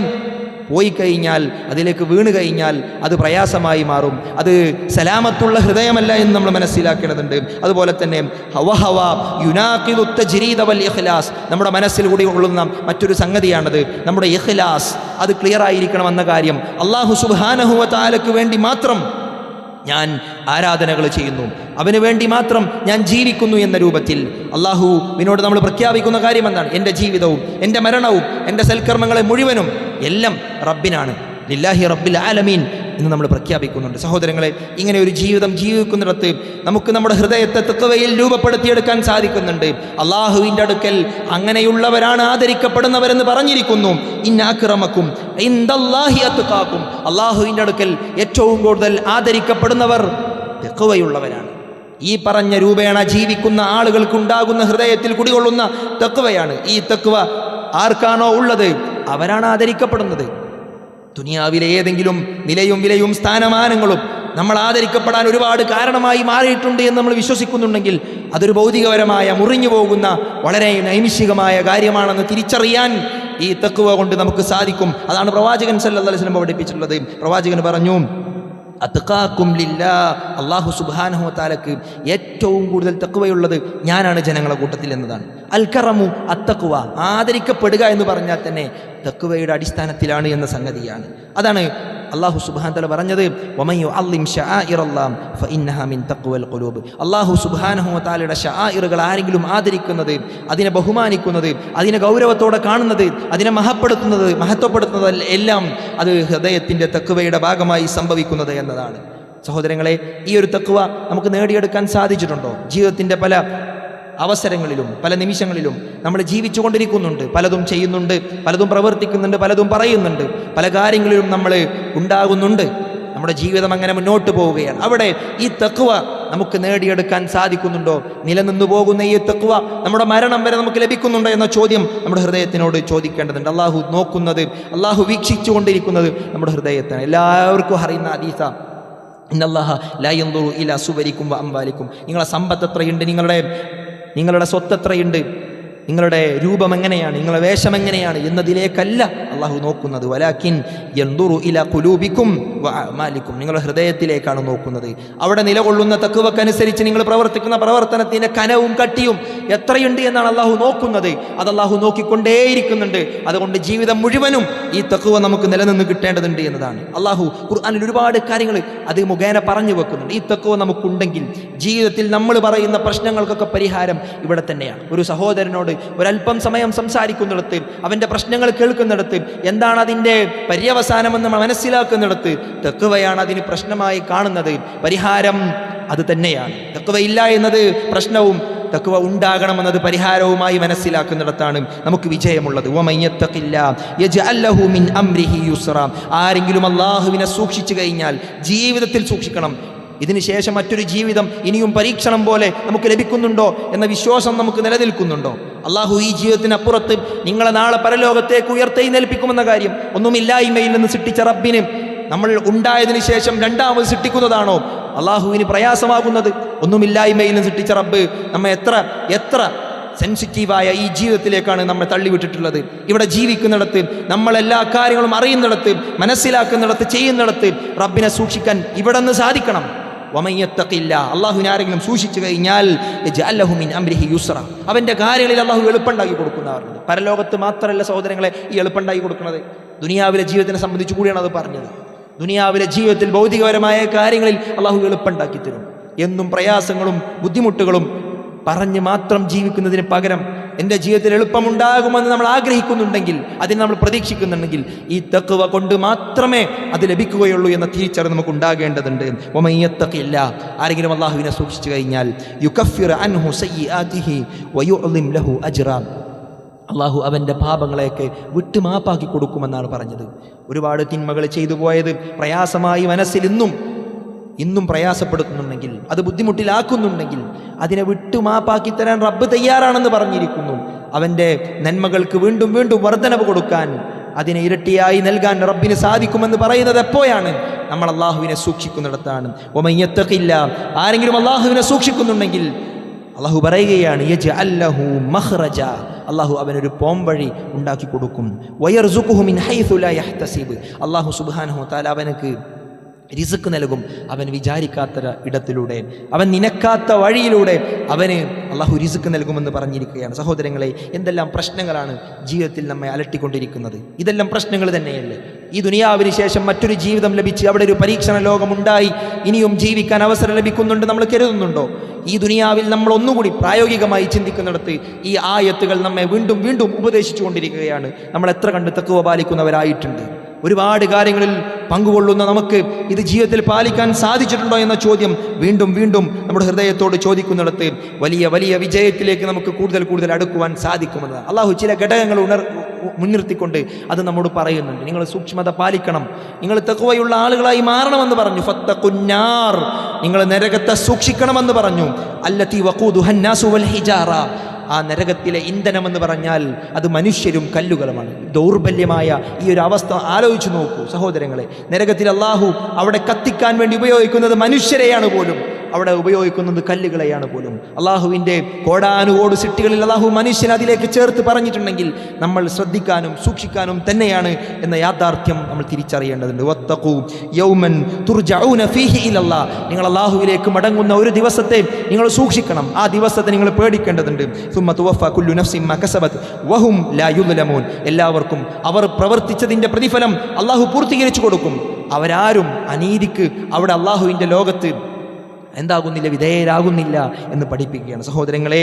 പോയി കഴിഞ്ഞാൽ, അതിലേക്ക് വീണ് കഴിഞ്ഞാൽ അത് പ്രയാസമായി മാറും. അത് സലാമത്തുള്ള ഹൃദയമല്ല എന്ന് നമ്മൾ മനസ്സിലാക്കേണ്ടതുണ്ട്. അതുപോലെ തന്നെ നമ്മുടെ മനസ്സിൽ കൂടി ഉള്ളുന്ന മറ്റൊരു സംഗതിയാണത് നമ്മുടെ ഇഖ്ലാസ്. അത് ക്ലിയർ ആയിരിക്കണമെന്ന കാര്യം. അല്ലാഹു സുബ്ഹാനഹു വ തആലയ്ക്ക് വേണ്ടി മാത്രം ഞാൻ ആരാധനകൾ ചെയ്യുന്നു, അവന് വേണ്ടി മാത്രം ഞാൻ ജീവിക്കുന്നു എന്ന രൂപത്തിൽ അള്ളാഹുവിനോട് നമ്മൾ പ്രഖ്യാപിക്കുന്ന കാര്യം എന്താണ്? എൻ്റെ ജീവിതവും എൻ്റെ മരണവും എൻ്റെ സൽക്കർമ്മങ്ങളെ മുഴുവനും എല്ലാം റബ്ബിനാണ്. ലില്ലാഹി റബ്ബിൽ ആലമീൻ. ഇന്ന് നമ്മൾ പ്രഖ്യാപിക്കുന്നുണ്ട്. സഹോദരങ്ങളെ, ഇങ്ങനെ ഒരു ജീവിതം ജീവിക്കുന്നിടത്ത് നമുക്ക് നമ്മുടെ ഹൃദയത്തെ തഖ്വയിൽ രൂപപ്പെടുത്തിയെടുക്കാൻ സാധിക്കുന്നുണ്ട്. അള്ളാഹുവിൻ്റെ അടുക്കൽ അങ്ങനെയുള്ളവരാണ് ആദരിക്കപ്പെടുന്നവരെന്ന് പറഞ്ഞിരിക്കുന്നു. ഇന്ന അക്രമക്കും ഇൻദല്ലാഹി അത്ഖാക്കും, അള്ളാഹുവിൻ്റെ അടുക്കൽ ഏറ്റവും കൂടുതൽ ആദരിക്കപ്പെടുന്നവർ തഖ്വയുള്ളവരാണ്. ഈ പറഞ്ഞ രൂപേണ ജീവിക്കുന്ന ആളുകൾക്കുണ്ടാകുന്ന ഹൃദയത്തിൽ കുടികൊള്ളുന്ന തഖ്വയാണ്. ഈ തഖ്വ ആർക്കാണോ ഉള്ളത് അവരാണ് ആദരിക്കപ്പെടുന്നത്. ദുനിയാവിലെ ഏതെങ്കിലും നിലയും വിലയും സ്ഥാനമാനങ്ങളും നമ്മൾ ആദരിക്കപ്പെടാൻ ഒരുപാട് കാരണമായി മാറിയിട്ടുണ്ട് എന്ന് നമ്മൾ വിശ്വസിക്കുന്നുണ്ടെങ്കിൽ അതൊരു ഭൗതികപരമായ മുറിഞ്ഞു പോകുന്ന വളരെ നൈമിഷികമായ കാര്യമാണെന്ന് തിരിച്ചറിയാൻ ഈ തഖ്വ കൊണ്ട് നമുക്ക് സാധിക്കും. അതാണ് പ്രവാചകൻ സല്ലല്ലാഹു അലൈഹി വസല്ലം പഠിപ്പിച്ചിട്ടുള്ളത്. പ്രവാചകൻ പറഞ്ഞു, അത്ഖാക്കും ലില്ലാ, അല്ലാഹു സുബ്ഹാനഹു വ തആലക്ക് ഏറ്റവും കൂടുതൽ തഖ്വയുള്ളത് ഞാനാണ് ജനങ്ങളുടെ കൂട്ടത്തിൽ എന്നതാണ്. അൽ കറമു അത്തഖ്വ, ആദരിക്കപ്പെടുക എന്ന് പറഞ്ഞാൽ തന്നെ തഖ്വയുടെ അടിസ്ഥാനത്തിലാണ് എന്ന സംഗതിയാണ്. അതാണ് അല്ലാഹു സുബ്ഹാനഹു വ തആല പറഞ്ഞത്, വമൻ യുഅല്ലിം ശആഇറല്ലാഹ് ഫഇന്നഹാ മിൻ തഖ്വൽ ഖുലൂബ്. അല്ലാഹു സുബ്ഹാനഹു വ തആലയുടെ ശആഇറുകൾ ആരെങ്കിലും ആദരിക്കുന്നത്, അതിനെ ബഹുമാനിക്കുന്നത്, അതിനെ ഗൗരവത്തോടെ കാണുന്നത്, അതിനെ മഹത്വപ്പെടുത്തുന്നത് എല്ലാം അത് ഹൃദയത്തിൻ്റെ തഖ്വയുടെ ഭാഗമായി സംഭവിക്കുന്നത് എന്നതാണ്. സഹോദരങ്ങളെ, ഈ ഒരു തഖ്വ നമുക്ക് നേടിയെടുക്കാൻ സാധിച്ചിട്ടുണ്ടോ? ജീവിതത്തിൻ്റെ പല അവസരങ്ങളിലും പല നിമിഷങ്ങളിലും നമ്മൾ ജീവിച്ചു കൊണ്ടിരിക്കുന്നുണ്ട്, പലതും ചെയ്യുന്നുണ്ട്, പലതും പ്രവർത്തിക്കുന്നുണ്ട്, പലതും പറയുന്നുണ്ട്, പല കാര്യങ്ങളിലും നമ്മൾ ഉണ്ടാകുന്നുണ്ട്. നമ്മുടെ ജീവിതം അങ്ങനെ മുന്നോട്ട് പോവുകയാണ്. അവിടെ ഈ തഖ്വ നമുക്ക് നേടിയെടുക്കാൻ സാധിക്കുന്നുണ്ടോ? നിലനിന്നു പോകുന്ന ഈ തഖ്വ നമ്മുടെ മരണം വരെ നമുക്ക് ലഭിക്കുന്നുണ്ടോ എന്ന ചോദ്യം നമ്മുടെ ഹൃദയത്തിനോട് ചോദിക്കേണ്ടതുണ്ട്. അള്ളാഹു നോക്കുന്നത്, അള്ളാഹു വീക്ഷിച്ചു കൊണ്ടിരിക്കുന്നത് നമ്മുടെ ഹൃദയത്താണ്. എല്ലാവർക്കും അറിയുന്ന ഹദീസ, ഇന്നല്ലാഹ ലാ യൻദുറു ഇലാ സുവരിക്കും വ അംവാലിക്കും. നിങ്ങളുടെ സമ്പത്ത് എത്രയുണ്ട്, നിങ്ങളുടെ സ്വത്ത് എത്രയുണ്ട്, നിങ്ങളുടെ രൂപം എങ്ങനെയാണ്, നിങ്ങളുടെ വേഷം എങ്ങനെയാണ് എന്നതിലേക്കല്ല അള്ളാഹു നോക്കുന്നത്. വലാകിൻ യൻദുറു ഇലാ ഖുലൂബിക്കും വ അഅമാലിക്കും, നിങ്ങളുടെ ഹൃദയത്തിലേക്കാണ് നോക്കുന്നത്. അവിടെ നിലകൊള്ളുന്ന തഖ്വക്കനുസരിച്ച് നിങ്ങൾ പ്രവർത്തിക്കുന്ന പ്രവർത്തനത്തിൻ്റെ കനവും കട്ടിയും എത്രയുണ്ട് എന്നാണ് അള്ളാഹു നോക്കുന്നത്. അത് അള്ളാഹു നോക്കിക്കൊണ്ടേയിരിക്കുന്നുണ്ട്. അതുകൊണ്ട് ജീവിതം മുഴുവനും ഈ തഖ്വ നമുക്ക് നിലനിന്ന് കിട്ടേണ്ടതുണ്ട് എന്നതാണ്. അള്ളാഹു ഖുർആനിൽ ഒരുപാട് കാര്യങ്ങൾ അത് മുഖേന പറഞ്ഞു വെക്കുന്നുണ്ട്. ഈ തഖ്വ നമുക്കുണ്ടെങ്കിൽ ജീവിതത്തിൽ നമ്മൾ പറയുന്ന പ്രശ്നങ്ങൾക്കൊക്കെ പരിഹാരം ഇവിടെ തന്നെയാണ്. ഒരു സഹോദരനോട് ഒരല്പം സമയം സംസാരിക്കുന്നിടത്ത്, അവൻ്റെ പ്രശ്നങ്ങൾ കേൾക്കുന്നിടത്ത്, എന്താണ് അതിൻ്റെ പര്യവസാനമെന്ന് മനസ്സിലാക്കുന്നിടത്ത് തഖ്വയാണ് അതിന് പ്രശ്നമായി കാണുന്നത്. പരിഹാരം അത് തന്നെയാണ്. തഖ്വ ഇല്ല എന്നത് പ്രശ്നവും, തഖ്വ ഉണ്ടാകണമെന്നത് പരിഹാരവുമായി മനസ്സിലാക്കുന്നിടത്താണ് നമുക്ക് വിജയമുള്ളത്. ആരെങ്കിലും അല്ലാഹുവിനെ സൂക്ഷിച്ചു കഴിഞ്ഞാൽ ജീവിതത്തിൽ സൂക്ഷിക്കണം. ഇതിനുശേഷം മറ്റൊരു ജീവിതം ഇനിയും പരീക്ഷണം പോലെ നമുക്ക് ലഭിക്കുന്നുണ്ടോ എന്ന വിശ്വാസം നമുക്ക് നിലനിൽക്കുന്നുണ്ടോ? അള്ളാഹു ഈ ജീവിതത്തിനപ്പുറത്ത് നിങ്ങളെ നാളെ പരലോകത്തേക്ക് ഉയർത്തെഴുന്നേൽപ്പിക്കുമെന്ന കാര്യം ഒന്നുമില്ലായ്മയിൽ നിന്ന് സൃഷ്ടിച്ച റബ്ബിന് നമ്മൾ ഉണ്ടായതിനു ശേഷം രണ്ടാമത് സൃഷ്ടിക്കുന്നതാണോ അള്ളാഹുവിന് പ്രയാസമാകുന്നത്? ഒന്നുമില്ലായ്മയിൽ നിന്ന് സൃഷ്ടിച്ച റബ്ബ് നമ്മെ എത്ര സെൻസിറ്റീവായ ഈ ജീവിതത്തിലേക്കാണ് നമ്മെ തള്ളിവിട്ടിട്ടുള്ളത്. ഇവിടെ ജീവിക്കുന്നിടത്ത്, നമ്മളെല്ലാ കാര്യങ്ങളും അറിയുന്നിടത്ത്, മനസ്സിലാക്കുന്നിടത്ത്, ചെയ്യുന്നിടത്ത് റബ്ബിനെ സൂക്ഷിക്കാൻ ഇവിടെ നിന്ന് സാധിക്കണം. വമയ്യത്തഖില്ല, അള്ളാഹുവിനെ ആരെങ്കിലും സൂക്ഷിച്ചു കഴിഞ്ഞാൽ യജ്അൽ ലഹു മിൻ അംരിഹി യുസ്റ, അവൻ്റെ കാര്യങ്ങളിൽ അള്ളാഹു എളുപ്പമുണ്ടാക്കി കൊടുക്കുന്നവരുണ്ട്. പരലോകത്ത് മാത്രമല്ല സഹോദരങ്ങളെ ഈ എളുപ്പമുണ്ടാക്കി കൊടുക്കുന്നത്, ദുനിയാവിലെ ജീവിതത്തിനെ സംബന്ധിച്ച് കൂടിയാണ് അത് പറഞ്ഞത്. ദുനിയാവിലെ ജീവിതത്തിൽ ഭൗതികപരമായ കാര്യങ്ങളിൽ അള്ളാഹു എളുപ്പമുണ്ടാക്കി തരും. എന്നും പ്രയാസങ്ങളും ബുദ്ധിമുട്ടുകളും പറഞ്ഞ് മാത്രം ജീവിക്കുന്നതിന് പകരം എൻ്റെ ജീവിതത്തിൽ എളുപ്പമുണ്ടാകുമെന്ന് നമ്മൾ ആഗ്രഹിക്കുന്നുണ്ടെങ്കിൽ, അതിന് നമ്മൾ പ്രതീക്ഷിക്കുന്നുണ്ടെങ്കിൽ ഈ തഖ്വ കൊണ്ട് മാത്രമേ അത് ലഭിക്കുകയുള്ളൂ എന്ന തിരിച്ചറിവ് നമുക്ക് ഉണ്ടാകേണ്ടതുണ്ട്. വമയ്യത്തഖില്ല, ആരെങ്കിലും അല്ലാഹുവിനെ സൂക്ഷിച്ചു കഴിഞ്ഞാൽ യുകഫിർ അൻഹു സയ്യിആതിഹി വയുഅ്ലിം ലഹു അജ്റ, അള്ളാഹു അവൻ്റെ പാപങ്ങളെയൊക്കെ വിട്ടുമാപ്പാക്കി കൊടുക്കുമെന്നാണ് പറഞ്ഞത്. ഒരുപാട് തിന്മകൾ ചെയ്തു പോയത് പ്രയാസമായി മനസ്സിൽ ഇന്നും പ്രയാസപ്പെടുത്തുന്നുണ്ടെങ്കിൽ, അത് ബുദ്ധിമുട്ടിലാക്കുന്നുണ്ടെങ്കിൽ അതിനെ വിട്ടുമാപ്പാക്കി തരാൻ റബ്ബ് തയ്യാറാണെന്ന് പറഞ്ഞിരിക്കുന്നു. അവൻ്റെ നന്മകൾക്ക് വീണ്ടും വീണ്ടും വർധനവ് കൊടുക്കാൻ, അതിനെ ഇരട്ടിയായി നൽകാൻ റബ്ബിന് സാധിക്കുമെന്ന് പറയുന്നത് എപ്പോഴാണ്? നമ്മൾ അള്ളാഹുവിനെ സൂക്ഷിക്കുന്നിടത്താണ്. വമയ്യത്തഖില്ല, ആരെങ്കിലും അള്ളാഹുവിനെ സൂക്ഷിക്കുന്നുണ്ടെങ്കിൽ അള്ളാഹു പറയുകയാണ് യജ്അൽ ലഹു മഖ്റജ, അള്ളാഹു അവനൊരു പോംവഴി ഉണ്ടാക്കി കൊടുക്കും. വയർസുഖുഹു മിൻ ഹൈഥു ലാ യഹ്തസിബ്, അള്ളാഹു സുബ്ഹാനഹു വ തആല അവനക്ക് റിസ്ക് നൽകും. അവൻ വിചാരിക്കാത്ത ഇടത്തിലൂടെ, അവൻ നിനക്കാത്ത വഴിയിലൂടെ അവന് അള്ളാഹു റിസ്ക് നൽകുമെന്ന് പറഞ്ഞിരിക്കുകയാണ്. സഹോദരങ്ങളെ, എന്തെല്ലാം പ്രശ്നങ്ങളാണ് ജീവിതത്തിൽ നമ്മെ അലട്ടിക്കൊണ്ടിരിക്കുന്നത്. ഇതെല്ലാം പ്രശ്നങ്ങൾ തന്നെയല്ലേ? ഈ ദുനിയാവിന് ശേഷം മറ്റൊരു ജീവിതം ലഭിച്ച് അവിടെ ഒരു പരീക്ഷണ ലോകമുണ്ടായി ഇനിയും ജീവിക്കാൻ അവസരം ലഭിക്കുന്നുണ്ട് നമ്മൾ കരുതുന്നുണ്ടോ? ഈ ദുനിയാവിൽ നമ്മൾ ഒന്നുകൂടി പ്രായോഗികമായി ചിന്തിക്കുന്നിടത്ത് ഈ ആയത്തുകൾ നമ്മെ വീണ്ടും വീണ്ടും ഉപദേശിച്ചു കൊണ്ടിരിക്കുകയാണ്. നമ്മൾ എത്ര കണ്ട് തഖ്വ പാലിക്കുന്നവരായിട്ടുണ്ട്? ഒരുപാട് കാര്യങ്ങളിൽ പങ്കുകൊള്ളുന്ന നമുക്ക് ഇത് ജീവിതത്തിൽ പാലിക്കാൻ സാധിച്ചിട്ടുണ്ടോ എന്ന ചോദ്യം വീണ്ടും വീണ്ടും നമ്മുടെ ഹൃദയത്തോട് ചോദിക്കുന്നിടത്ത് വലിയ വലിയ വിജയത്തിലേക്ക് നമുക്ക് കൂടുതൽ കൂടുതൽ അടുക്കുവാൻ സാധിക്കുമെന്ന് അള്ളാഹു ചില ഘടകങ്ങൾ മുൻനിർത്തിക്കൊണ്ട് അത് നമ്മോട് പറയുന്നുണ്ട്. നിങ്ങൾ സൂക്ഷ്മത പാലിക്കണം, നിങ്ങൾ തഖ്വയുള്ള ആളുകളായി മാറണമെന്ന് പറഞ്ഞു. ഫത്തഖുന്നാർ, നിങ്ങൾ നരകത്തെ സൂക്ഷിക്കണമെന്ന് പറഞ്ഞു. അല്ലതി വഖൂദുഹന്നാസു വൽ ഹിജാറ, ആ നരകത്തിലെ ഇന്ധനമെന്ന് പറഞ്ഞാൽ അത് മനുഷ്യരും കല്ലുകളുമാണ്. ദൗർബല്യമായ ഈ ഒരു അവസ്ഥ ആലോചിച്ചു നോക്കൂ സഹോദരങ്ങളെ. നരകത്തിൽ അള്ളാഹു അവിടെ കത്തിക്കാൻ വേണ്ടി ഉപയോഗിക്കുന്നത് മനുഷ്യരെയാണ് പോലും, അവിടെ ഉപയോഗിക്കുന്നത് കല്ലുകളെയാണ് പോലും. അള്ളാഹുവിൻ്റെ കോടാനുകോട് സൃഷ്ടികളിൽ അള്ളാഹു മനുഷ്യൻ അതിലേക്ക് ചേർത്ത് പറഞ്ഞിട്ടുണ്ടെങ്കിൽ നമ്മൾ ശ്രദ്ധിക്കാനും സൂക്ഷിക്കാനും തന്നെയാണ് എന്ന യാഥാർത്ഥ്യം നമ്മൾ തിരിച്ചറിയേണ്ടതുണ്ട്. വത്തഖൂ യൗമൻ തുർജഊന ഫീഹി ഇലല്ലാഹ്, നിങ്ങൾ അള്ളാഹുവിലേക്ക് മടങ്ങുന്ന ഒരു ദിവസത്തെ നിങ്ങൾ സൂക്ഷിക്കണം, ആ ദിവസത്തെ നിങ്ങൾ പേടിക്കേണ്ടതുണ്ട്. സുമ്മ തുവഫ കുല്ലു നഫ്സിൻ മാ കസബത് വഹും ലാ യുദ്ലമൂൻ, എല്ലാവർക്കും അവർ പ്രവർത്തിച്ചതിൻ്റെ പ്രതിഫലം അള്ളാഹു പൂർത്തീകരിച്ചു കൊടുക്കും. അവരാരും അനീതിക്ക് അവിടെ അള്ളാഹുവിൻ്റെ ലോകത്ത് എന്താകുന്നില്ല, വിധേയരാകുന്നില്ല എന്ന് പഠിപ്പിക്കുകയാണ്. സഹോദരങ്ങളെ,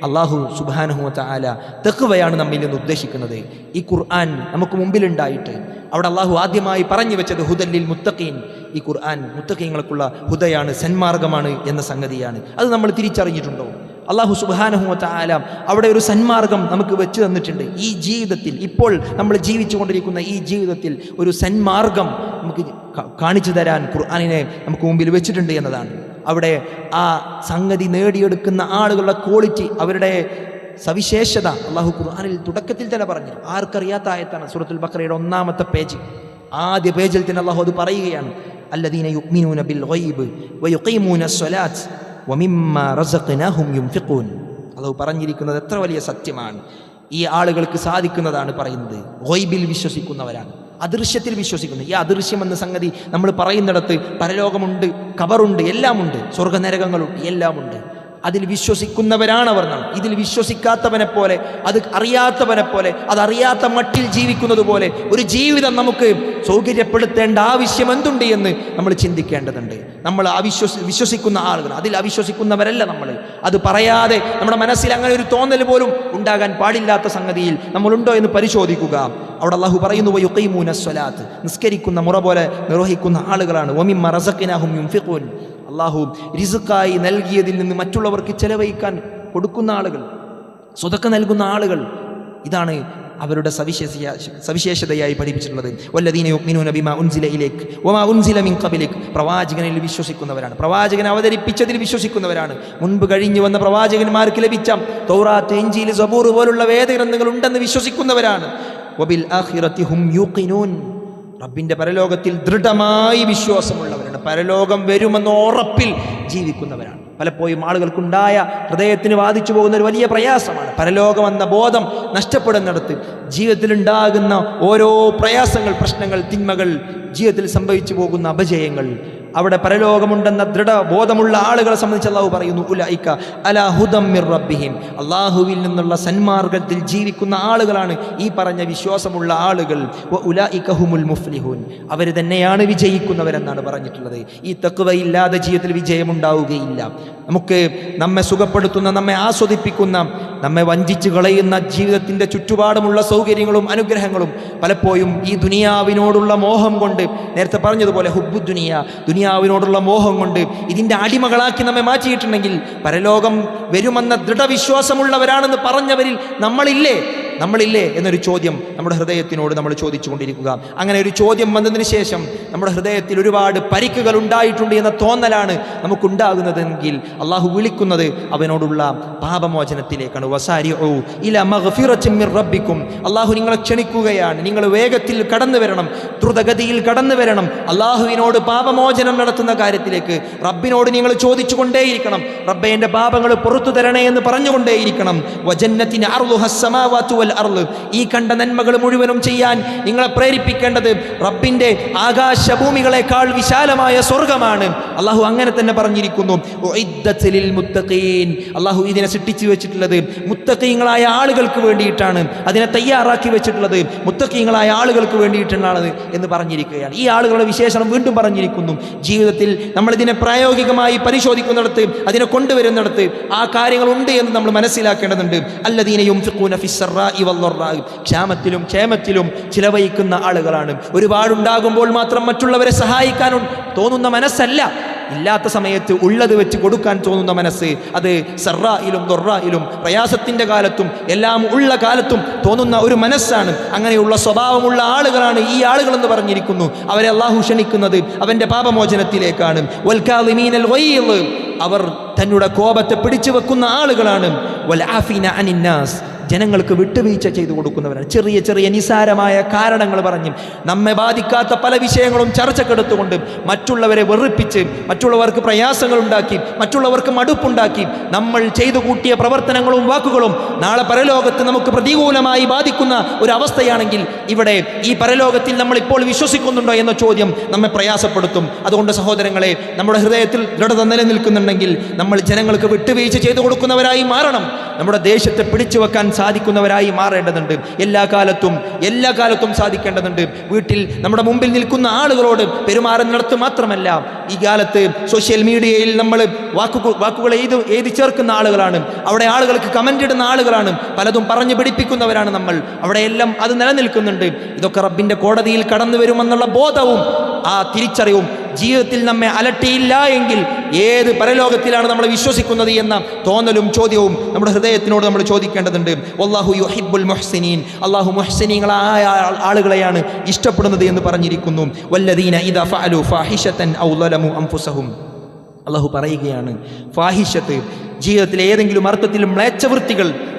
അള്ളാഹു സുബ്ഹാനഹു വ തആല തഖ്വയാണ് നമ്മിൽ നിന്ന് ഉദ്ദേശിക്കുന്നത്. ഈ ഖുർആൻ നമുക്ക് മുമ്പിലുണ്ടായിട്ട് അവിടെ അള്ളാഹു ആദ്യമായി പറഞ്ഞു വെച്ചത് ഹുദല്ലിൽ മുത്തഖീൻ, ഈ ഖുർആൻ മുത്തഖീങ്ങൾക്കുള്ള ഹുദയാണ്, സന്മാർഗമാണ് എന്ന സംഗതിയാണ്. അത് നമ്മൾ തിരിച്ചറിഞ്ഞിട്ടുണ്ടോ? അള്ളാഹു സുബ്ഹാനഹു വ തആല അവിടെ ഒരു സന്മാർഗം നമുക്ക് വെച്ച് തന്നിട്ടുണ്ട്. ഈ ജീവിതത്തിൽ, ഇപ്പോൾ നമ്മൾ ജീവിച്ചു കൊണ്ടിരിക്കുന്ന ഈ ജീവിതത്തിൽ ഒരു സന്മാർഗം നമുക്ക് കാണിച്ചു തരാൻ ഖുർആനിനെ നമുക്ക് മുമ്പിൽ വെച്ചിട്ടുണ്ട് എന്നതാണ്. അവിടെ ആ സംഗതി നേടിയെടുക്കുന്ന ആളുകളുടെ ക്വാളിറ്റി, അവരുടെ സവിശേഷത അള്ളാഹു ഖുർആനിൽ തുടക്കത്തിൽ തന്നെ പറഞ്ഞു. ആർക്കറിയാത്ത ആയത്താണ് സൂറത്തുൽ ബഖറയുടെ 1-ാമത്തെ പേജ്, ആദ്യ പേജിൽ തന്നെ അള്ളാഹു അത് പറയുകയാണ്. അല്ലദീന യുഅ്മിനൂന ബിൽ ഗൈബ് വയുഖീമൂന സ്വലാത്ത് വമിമ്മാ റസഖ്നാഹും യുൻഫിഖൂൻ. അള്ളാഹു പറഞ്ഞിരിക്കുന്നത് എത്ര വലിയ സത്യമാണ്. ഈ ആളുകൾക്ക് സാധിക്കുന്നതാണ് പറയുന്നത്. ഗൈബിൽ വിശ്വസിക്കുന്നവരാണ്, അദൃശ്യത്തിൽ വിശ്വസിക്കുന്നു. ഈ അദൃശ്യം എന്ന സംഗതി നമ്മൾ പറയുന്നിടത്ത് പരലോകമുണ്ട്, ഖബറുണ്ട്, എല്ലാമുണ്ട്, സ്വർഗനരകങ്ങളുണ്ട്, എല്ലാമുണ്ട്. അതിൽ വിശ്വസിക്കുന്നവരാണ് അവർ. ഇതിൽ വിശ്വസിക്കാത്തവനെ പോലെ, അത് അറിയാത്തവനെ പോലെ, അതറിയാത്ത മട്ടിൽ ജീവിക്കുന്നത് പോലെ ഒരു ജീവിതം നമുക്ക് സൗകര്യപ്പെടുത്തേണ്ട ആവശ്യം എന്തുണ്ട് എന്ന് നമ്മൾ ചിന്തിക്കേണ്ടതുണ്ട്. നമ്മൾ വിശ്വസിക്കുന്ന ആളുകൾ, അതിൽ അവിശ്വസിക്കുന്നവരല്ല നമ്മൾ. അത് പറയാതെ നമ്മുടെ മനസ്സിൽ അങ്ങനെ ഒരു തോന്നൽ പോലും ഉണ്ടാകാൻ പാടില്ലാത്ത സംഗതിയിൽ നമ്മളുണ്ടോ എന്ന് പരിശോധിക്കുക. അവിടെ അള്ളാഹു പറയുന്നു വയുഖീമൂന സ്വലാത്ത്, നിസ്കരിക്കുന്ന മുറ പോലെ നിർവഹിക്കുന്ന ആളുകളാണ്. വമിമ്മ റസഖ്നാഹും യുൻഫിഖൂൻ, അള്ളാഹു റിസ്ക്കായി നൽകിയതിൽ നിന്ന് മറ്റുള്ളവർക്ക് ചെലവഴിക്കാൻ കൊടുക്കുന്ന ആളുകൾ, സ്വതക്ക നൽകുന്ന ആളുകൾ, ഇതാണ് അവരുടെ സവിശേഷതയായി പഠിപ്പിച്ചിട്ടുള്ളത്. വല്ലദീന യുഅ്മിനൂന ബിമാ ഉൻസില ഇലൈക വമാ ഉൻസില മിൻ ഖബലിക, പ്രവാചകനിൽ വിശ്വസിക്കുന്നവരാണ്, പ്രവാചകൻ അവതരിപ്പിച്ചതിൽ വിശ്വസിക്കുന്നവരാണ്. മുൻപ് കഴിഞ്ഞു വന്ന പ്രവാചകന്മാർക്ക് ലഭിച്ച തൗറാത്ത്, ഇൻജീൽ, സബൂർ പോലുള്ള വേദഗ്രന്ഥങ്ങൾ ഉണ്ടെന്ന് വിശ്വസിക്കുന്നവരാണ്. വബിൽ ആഖിറതി ഹും യൂഖിനൂൻ, റബ്ബിൻ്റെ പരലോകത്തിൽ ദൃഢമായി വിശ്വാസമുള്ളവരാണ്, പരലോകം വരുമെന്ന ഉറപ്പിൽ ജീവിക്കുന്നവരാണ്. പലപ്പോഴും ആളുകൾക്കുണ്ടായ ഹൃദയത്തിന് ബാധിച്ചു പോകുന്ന ഒരു വലിയ പ്രയാസമാണ് പരലോകം എന്ന ബോധം നഷ്ടപ്പെടുന്നിടത്ത് ജീവിതത്തിലുണ്ടാകുന്ന ഓരോ പ്രയാസങ്ങൾ, പ്രശ്നങ്ങൾ, തിന്മകൾ, ജീവിതത്തിൽ സംഭവിച്ചു പോകുന്ന അപജയങ്ങൾ. അവിടെ പരലോകമുണ്ടെന്ന ദൃഢബോധമുള്ള ആളുകളെ സംബന്ധിച്ച് അള്ളാഹു പറയുന്നു ഉലൈക അലാ ഹുദം മിർ റബ്ബിഹിം, അള്ളാഹുവിൽ നിന്നുള്ള സന്മാർഗത്തിൽ ജീവിക്കുന്ന ആളുകളാണ് ഈ പറഞ്ഞ വിശ്വാസമുള്ള ആളുകൾ. വ ഉലൈക ഹുമുൽ മുഫ്ലിഹൂൻ, അവർ തന്നെയാണ് വിജയിക്കുന്നവരെന്നാണ് പറഞ്ഞിട്ടുള്ളത്. ഈ തഖ്വയില്ലാതെ ജീവിതത്തിൽ വിജയമുണ്ടാവുകയില്ല. നമുക്ക് നമ്മെ സുഖപ്പെടുത്തുന്ന, നമ്മെ ആസ്വദിപ്പിക്കുന്ന, നമ്മെ വഞ്ചിച്ച് കളയുന്ന ജീവിതത്തിൻ്റെ ചുറ്റുപാടുമുള്ള സൗകര്യങ്ങളും അനുഗ്രഹങ്ങളും പലപ്പോഴും ഈ ദുനിയാവിനോടുള്ള മോഹം കൊണ്ട്, നേരത്തെ പറഞ്ഞതുപോലെ ഹുബ്ബു ദുനിയ, ദുനിയാവിനോടുള്ള മോഹം കൊണ്ട് ഇതിൻ്റെ അടിമകളാക്കി നമ്മെ മാറ്റിയിട്ടുണ്ടെങ്കിൽ പരലോകം വരുമെന്ന ദൃഢവിശ്വാസമുള്ളവരാണെന്ന് പറഞ്ഞവരിൽ നമ്മളില്ലേ എന്നൊരു ചോദ്യം നമ്മുടെ ഹൃദയത്തിനോട് നമ്മൾ ചോദിച്ചു കൊണ്ടിരിക്കുക. അങ്ങനെ ഒരു ചോദ്യം വന്നതിന് ശേഷം നമ്മുടെ ഹൃദയത്തിൽ ഒരുപാട് പരിക്കുകൾ ഉണ്ടായിട്ടുണ്ട് എന്ന തോന്നലാണ് നമുക്കുണ്ടാകുന്നതെങ്കിൽ അള്ളാഹു വിളിക്കുന്നത് അവനോടുള്ള പാപമോചനത്തിലേക്കാണ്. വസാരിഉ ഇലാ മഗ്ഫിറത്തിൻ മിർ റബ്ബിക്കും, അള്ളാഹു നിങ്ങളെ ക്ഷണിക്കുകയാണ്. നിങ്ങൾ വേഗത്തിൽ കടന്നു വരണം, ദ്രുതഗതിയിൽ കടന്നു വരണം അള്ളാഹുവിനോട് പാപമോചനം നടത്തുന്ന കാര്യത്തിലേക്ക്. റബ്ബിനോട് നിങ്ങൾ ചോദിച്ചു കൊണ്ടേയിരിക്കണം, റബ്ബേ എൻ്റെ പാപങ്ങൾ പുറത്തു തരണേ എന്ന് പറഞ്ഞുകൊണ്ടേയിരിക്കണം. വജന്നത്തിൻ അർളുഹസ് സമാവാതു വൽ അർള്, ഈ കണ്ട നന്മകൾ മുഴുവനും ചെയ്യാൻ നിങ്ങളെ പ്രേരിപ്പിക്കേണ്ടത് റബ്ബിൻ്റെ ആകാശഭൂമികളെക്കാൾ വിശാലമായ സ്വർഗമാണ്. അള്ളാഹു അങ്ങനെ തന്നെ പറഞ്ഞിരിക്കുന്നു. ഉഇദ്ദത്ത് ലിൽ മുത്തഖീൻ, അള്ളാഹു ഇതിനെ സൃഷ്ടിച്ചു വെച്ചിട്ടുള്ളത് മുത്തഖീങ്ങളായ ആളുകൾക്ക് വേണ്ടിയിട്ടാണ്, അതിനെ തയ്യാറാക്കി വെച്ചിട്ടുള്ളത് മുത്തഖീങ്ങളായ ആളുകൾക്ക് വേണ്ടിയിട്ടാണ് എന്ന് പറഞ്ഞിരിക്കുകയാണ്. ഈ ആളുകളുടെ വിശേഷണം വീണ്ടും പറഞ്ഞിരിക്കുന്നു. ജീവിതത്തിൽ നമ്മളിതിനെ പ്രായോഗികമായി പരിശോധിക്കുന്നിടത്ത്, അതിനെ കൊണ്ടുവരുന്നിടത്ത് ആ കാര്യങ്ങളുണ്ട് എന്ന് നമ്മൾ മനസ്സിലാക്കേണ്ടതുണ്ട്. അല്ലദീന യുൻഫിഖൂന ഫിസ്സറാഇ സറാഇ വദ്ദറാഇ, ക്ഷാമത്തിലും ക്ഷേമത്തിലും ചിലവഴിക്കുന്ന ആളുകളാണ്. ഒരുപാടുണ്ടാകുമ്പോൾ മാത്രം മറ്റുള്ളവരെ സഹായിക്കാൻ തോന്നുന്ന മനസ്സല്ല, ഇല്ലാത്ത സമയത്ത് ഉള്ളത് വെച്ച് കൊടുക്കാൻ തോന്നുന്ന മനസ്സ്. അത് സറായിലും ദൊറായിലും, പ്രയാസത്തിൻ്റെ കാലത്തും എല്ലാം ഉള്ള കാലത്തും തോന്നുന്ന ഒരു മനസ്സാണ്. അങ്ങനെയുള്ള സ്വഭാവമുള്ള ആളുകളാണ് ഈ ആളുകൾ എന്ന് പറഞ്ഞിരിക്കുന്നു. അവരെ അള്ളാഹു ക്ഷണിക്കുന്നത് അവൻ്റെ പാപമോചനത്തിലേക്കാണ്. വൽകാളിമീനൽ ഗൈള്, അവർ തങ്ങളുടെ കോപത്തെ പിടിച്ചു വെക്കുന്ന ആളുകളാണ്. വൽ ആഫീന അനിന്നാസ്, ജനങ്ങൾക്ക് വിട്ടുവീഴ്ച ചെയ്തു കൊടുക്കുന്നവരാണ്. ചെറിയ ചെറിയ നിസാരമായ കാരണങ്ങൾ പറഞ്ഞ് നമ്മെ ബാധിക്കാത്ത പല വിഷയങ്ങളും ചർച്ചക്കെടുത്തുകൊണ്ട് മറ്റുള്ളവരെ വെറുപ്പിച്ച്, മറ്റുള്ളവർക്ക് പ്രയാസങ്ങൾ ഉണ്ടാക്കി, മറ്റുള്ളവർക്ക് മടുപ്പുണ്ടാക്കി നമ്മൾ ചെയ്തു കൂട്ടിയ പ്രവർത്തനങ്ങളും വാക്കുകളും നാളെ പരലോകത്ത് നമുക്ക് പ്രതികൂലമായി ബാധിക്കുന്ന ഒരു അവസ്ഥയാണെങ്കിൽ ഇവിടെ ഈ പരലോകത്തിൽ നമ്മൾ ഇപ്പോൾ വിശ്വസിക്കുന്നുണ്ടോ എന്ന ചോദ്യം നമ്മെ പ്രയാസപ്പെടുത്തും. അതുകൊണ്ട് സഹോദരങ്ങളെ, നമ്മുടെ ഹൃദയത്തിൽ ദൃഢത നിലനിൽക്കുന്നുണ്ടെങ്കിൽ നമ്മൾ ജനങ്ങൾക്ക് വിട്ടുവീഴ്ച ചെയ്തു കൊടുക്കുന്നവരായി മാറണം. നമ്മുടെ ദേശത്തെ പിടിച്ചു വെക്കാൻ സാധിക്കുന്നവരായി മാറേണ്ടതുണ്ട്. എല്ലാ കാലത്തും സാധിക്കേണ്ടതുണ്ട്. വീട്ടിൽ നമ്മുടെ മുമ്പിൽ നിൽക്കുന്ന ആളുകളോട് പെരുമാറുന്നിടത്ത് മാത്രമല്ല, ഈ കാലത്ത് സോഷ്യൽ മീഡിയയിൽ നമ്മൾ വാക്കുകൾ എഴുതി ചേർക്കുന്ന ആളുകളാണ്. അവിടെ ആളുകൾക്ക് കമൻ്റ് ഇടുന്ന ആളുകളാണ്. പലതും പറഞ്ഞു പിടിപ്പിക്കുന്നവരാണ് നമ്മൾ. അവിടെയെല്ലാം അത് നിലനിൽക്കുന്നുണ്ട്. ഇതൊക്കെ റബ്ബിൻ്റെ കോടതിയിൽ കടന്നു വരുമെന്നുള്ള ബോധവും ആ തിരിച്ചറിവും ജീവിതത്തിൽ നമ്മെ അലട്ടിയില്ല എങ്കിൽ ഏത് പരലോകത്തിലാണ് നമ്മൾ വിശ്വസിക്കുന്നത് എന്ന തോന്നലും ചോദ്യവും നമ്മുടെ ഹൃദയത്തിനോട് നമ്മൾ ചോദിക്കേണ്ടതുണ്ട്. വല്ലാഹു യുഹിബ്ബുൽ മുഹ്സിനീൻ, അല്ലാഹു മുഹ്സിനീങ്ങളായ ആളുകളെയാണ് ഇഷ്ടപ്പെടുന്നത് എന്ന് പറഞ്ഞിരിക്കുന്നു. വല്ലദീന ഇദാ ഫഅലു ഫാഹിഷതൻ ഔ ളലമു അൻഫുസഹും, അല്ലാഹു പറയുകയാണ്, ഫാഹിഷത്ത്, ജീവിതത്തിലെ ഏതെങ്കിലും അർത്ഥത്തിൽ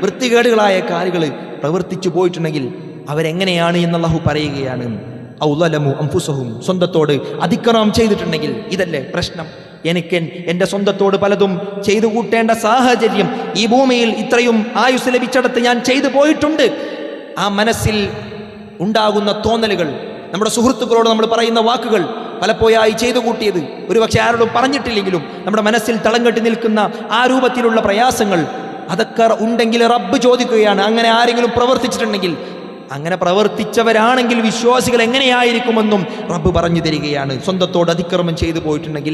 വൃത്തികേടുകളായ കാര്യങ്ങൾ പ്രവർത്തിച്ചു പോയിട്ടുണ്ടെങ്കിൽ അവരെങ്ങനെയാണ് എന്ന് അല്ലാഹു പറയുകയാണ്. ഔ ളലമു അൻഫുസഹും, സ്വന്തത്തോട് അതിക്രമം ചെയ്തിട്ടുണ്ടെങ്കിൽ. ഇതല്ലേ പ്രശ്നം? എൻ്റെ സ്വന്തത്തോട് പലതും ചെയ്തു കൂട്ടേണ്ട സാഹചര്യം ഈ ഭൂമിയിൽ ഇത്രയും ആയുസ് ലഭിച്ചിടത്ത് ഞാൻ ചെയ്തു പോയിട്ടുണ്ട്. ആ മനസ്സിൽ ഉണ്ടാകുന്ന തോന്നലുകൾ, നമ്മുടെ സുഹൃത്തുക്കളോട് നമ്മൾ പറയുന്ന വാക്കുകൾ, പലപ്പോഴായി ചെയ്തു കൂട്ടിയത് ഒരുപക്ഷെ ആരോടും പറഞ്ഞിട്ടില്ലെങ്കിലും നമ്മുടെ മനസ്സിൽ തളം കെട്ടി നിൽക്കുന്ന ആ രൂപത്തിലുള്ള പ്രയാസങ്ങൾ, അതൊക്കെ ഉണ്ടെങ്കിൽ റബ്ബ് ചോദിക്കുകയാണ്, അങ്ങനെ ആരെങ്കിലും പ്രവർത്തിച്ചിട്ടുണ്ടെങ്കിൽ, അങ്ങനെ പ്രവർത്തിച്ചവരാണെങ്കിൽ വിശ്വാസികൾ എങ്ങനെയായിരിക്കുമെന്നും റബ്ബ് പറഞ്ഞു തരികയാണ്. സ്വന്തത്തോട് അതിക്രമം ചെയ്തു പോയിട്ടുണ്ടെങ്കിൽ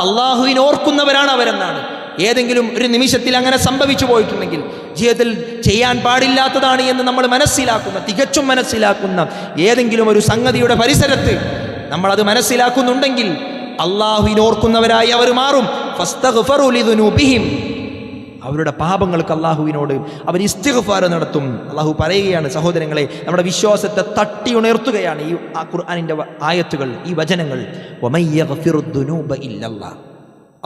അള്ളാഹുവിനെ ഓർക്കുന്നവരാണ് അവരെന്നാണ്. ഏതെങ്കിലും ഒരു നിമിഷത്തിൽ അങ്ങനെ സംഭവിച്ചു പോയിട്ടുണ്ടെങ്കിൽ, ജീവിതത്തിൽ ചെയ്യാൻ പാടില്ലാത്തതാണ് എന്ന് നമ്മൾ തികച്ചും മനസ്സിലാക്കുന്ന ഏതെങ്കിലും ഒരു സംഗതിയുടെ പരിസരത്ത് നമ്മളത് മനസ്സിലാക്കുന്നുണ്ടെങ്കിൽ അള്ളാഹുവിനെ ഓർക്കുന്നവരായി അവർ മാറും. ഫസ്തഗ്ഫറു ലിദുനൂബിഹിം, അവരുടെ പാപങ്ങൾക്ക് അള്ളാഹുവിനോട് അവർ ഇസ്തിഗ്ഫാർ നടത്തും. അള്ളാഹു പറയുകയാണ്, സഹോദരങ്ങളെ, നമ്മുടെ വിശ്വാസത്തെ തട്ടി ഉണർത്തുകയാണ് ഈ ഖുർആനിൻ്റെ ആയത്തുകൾ, ഈ വചനങ്ങൾ. വമൻ യഗ്ഫിറുദ് ദുനൂബ ഇല്ലല്ലാഹ്,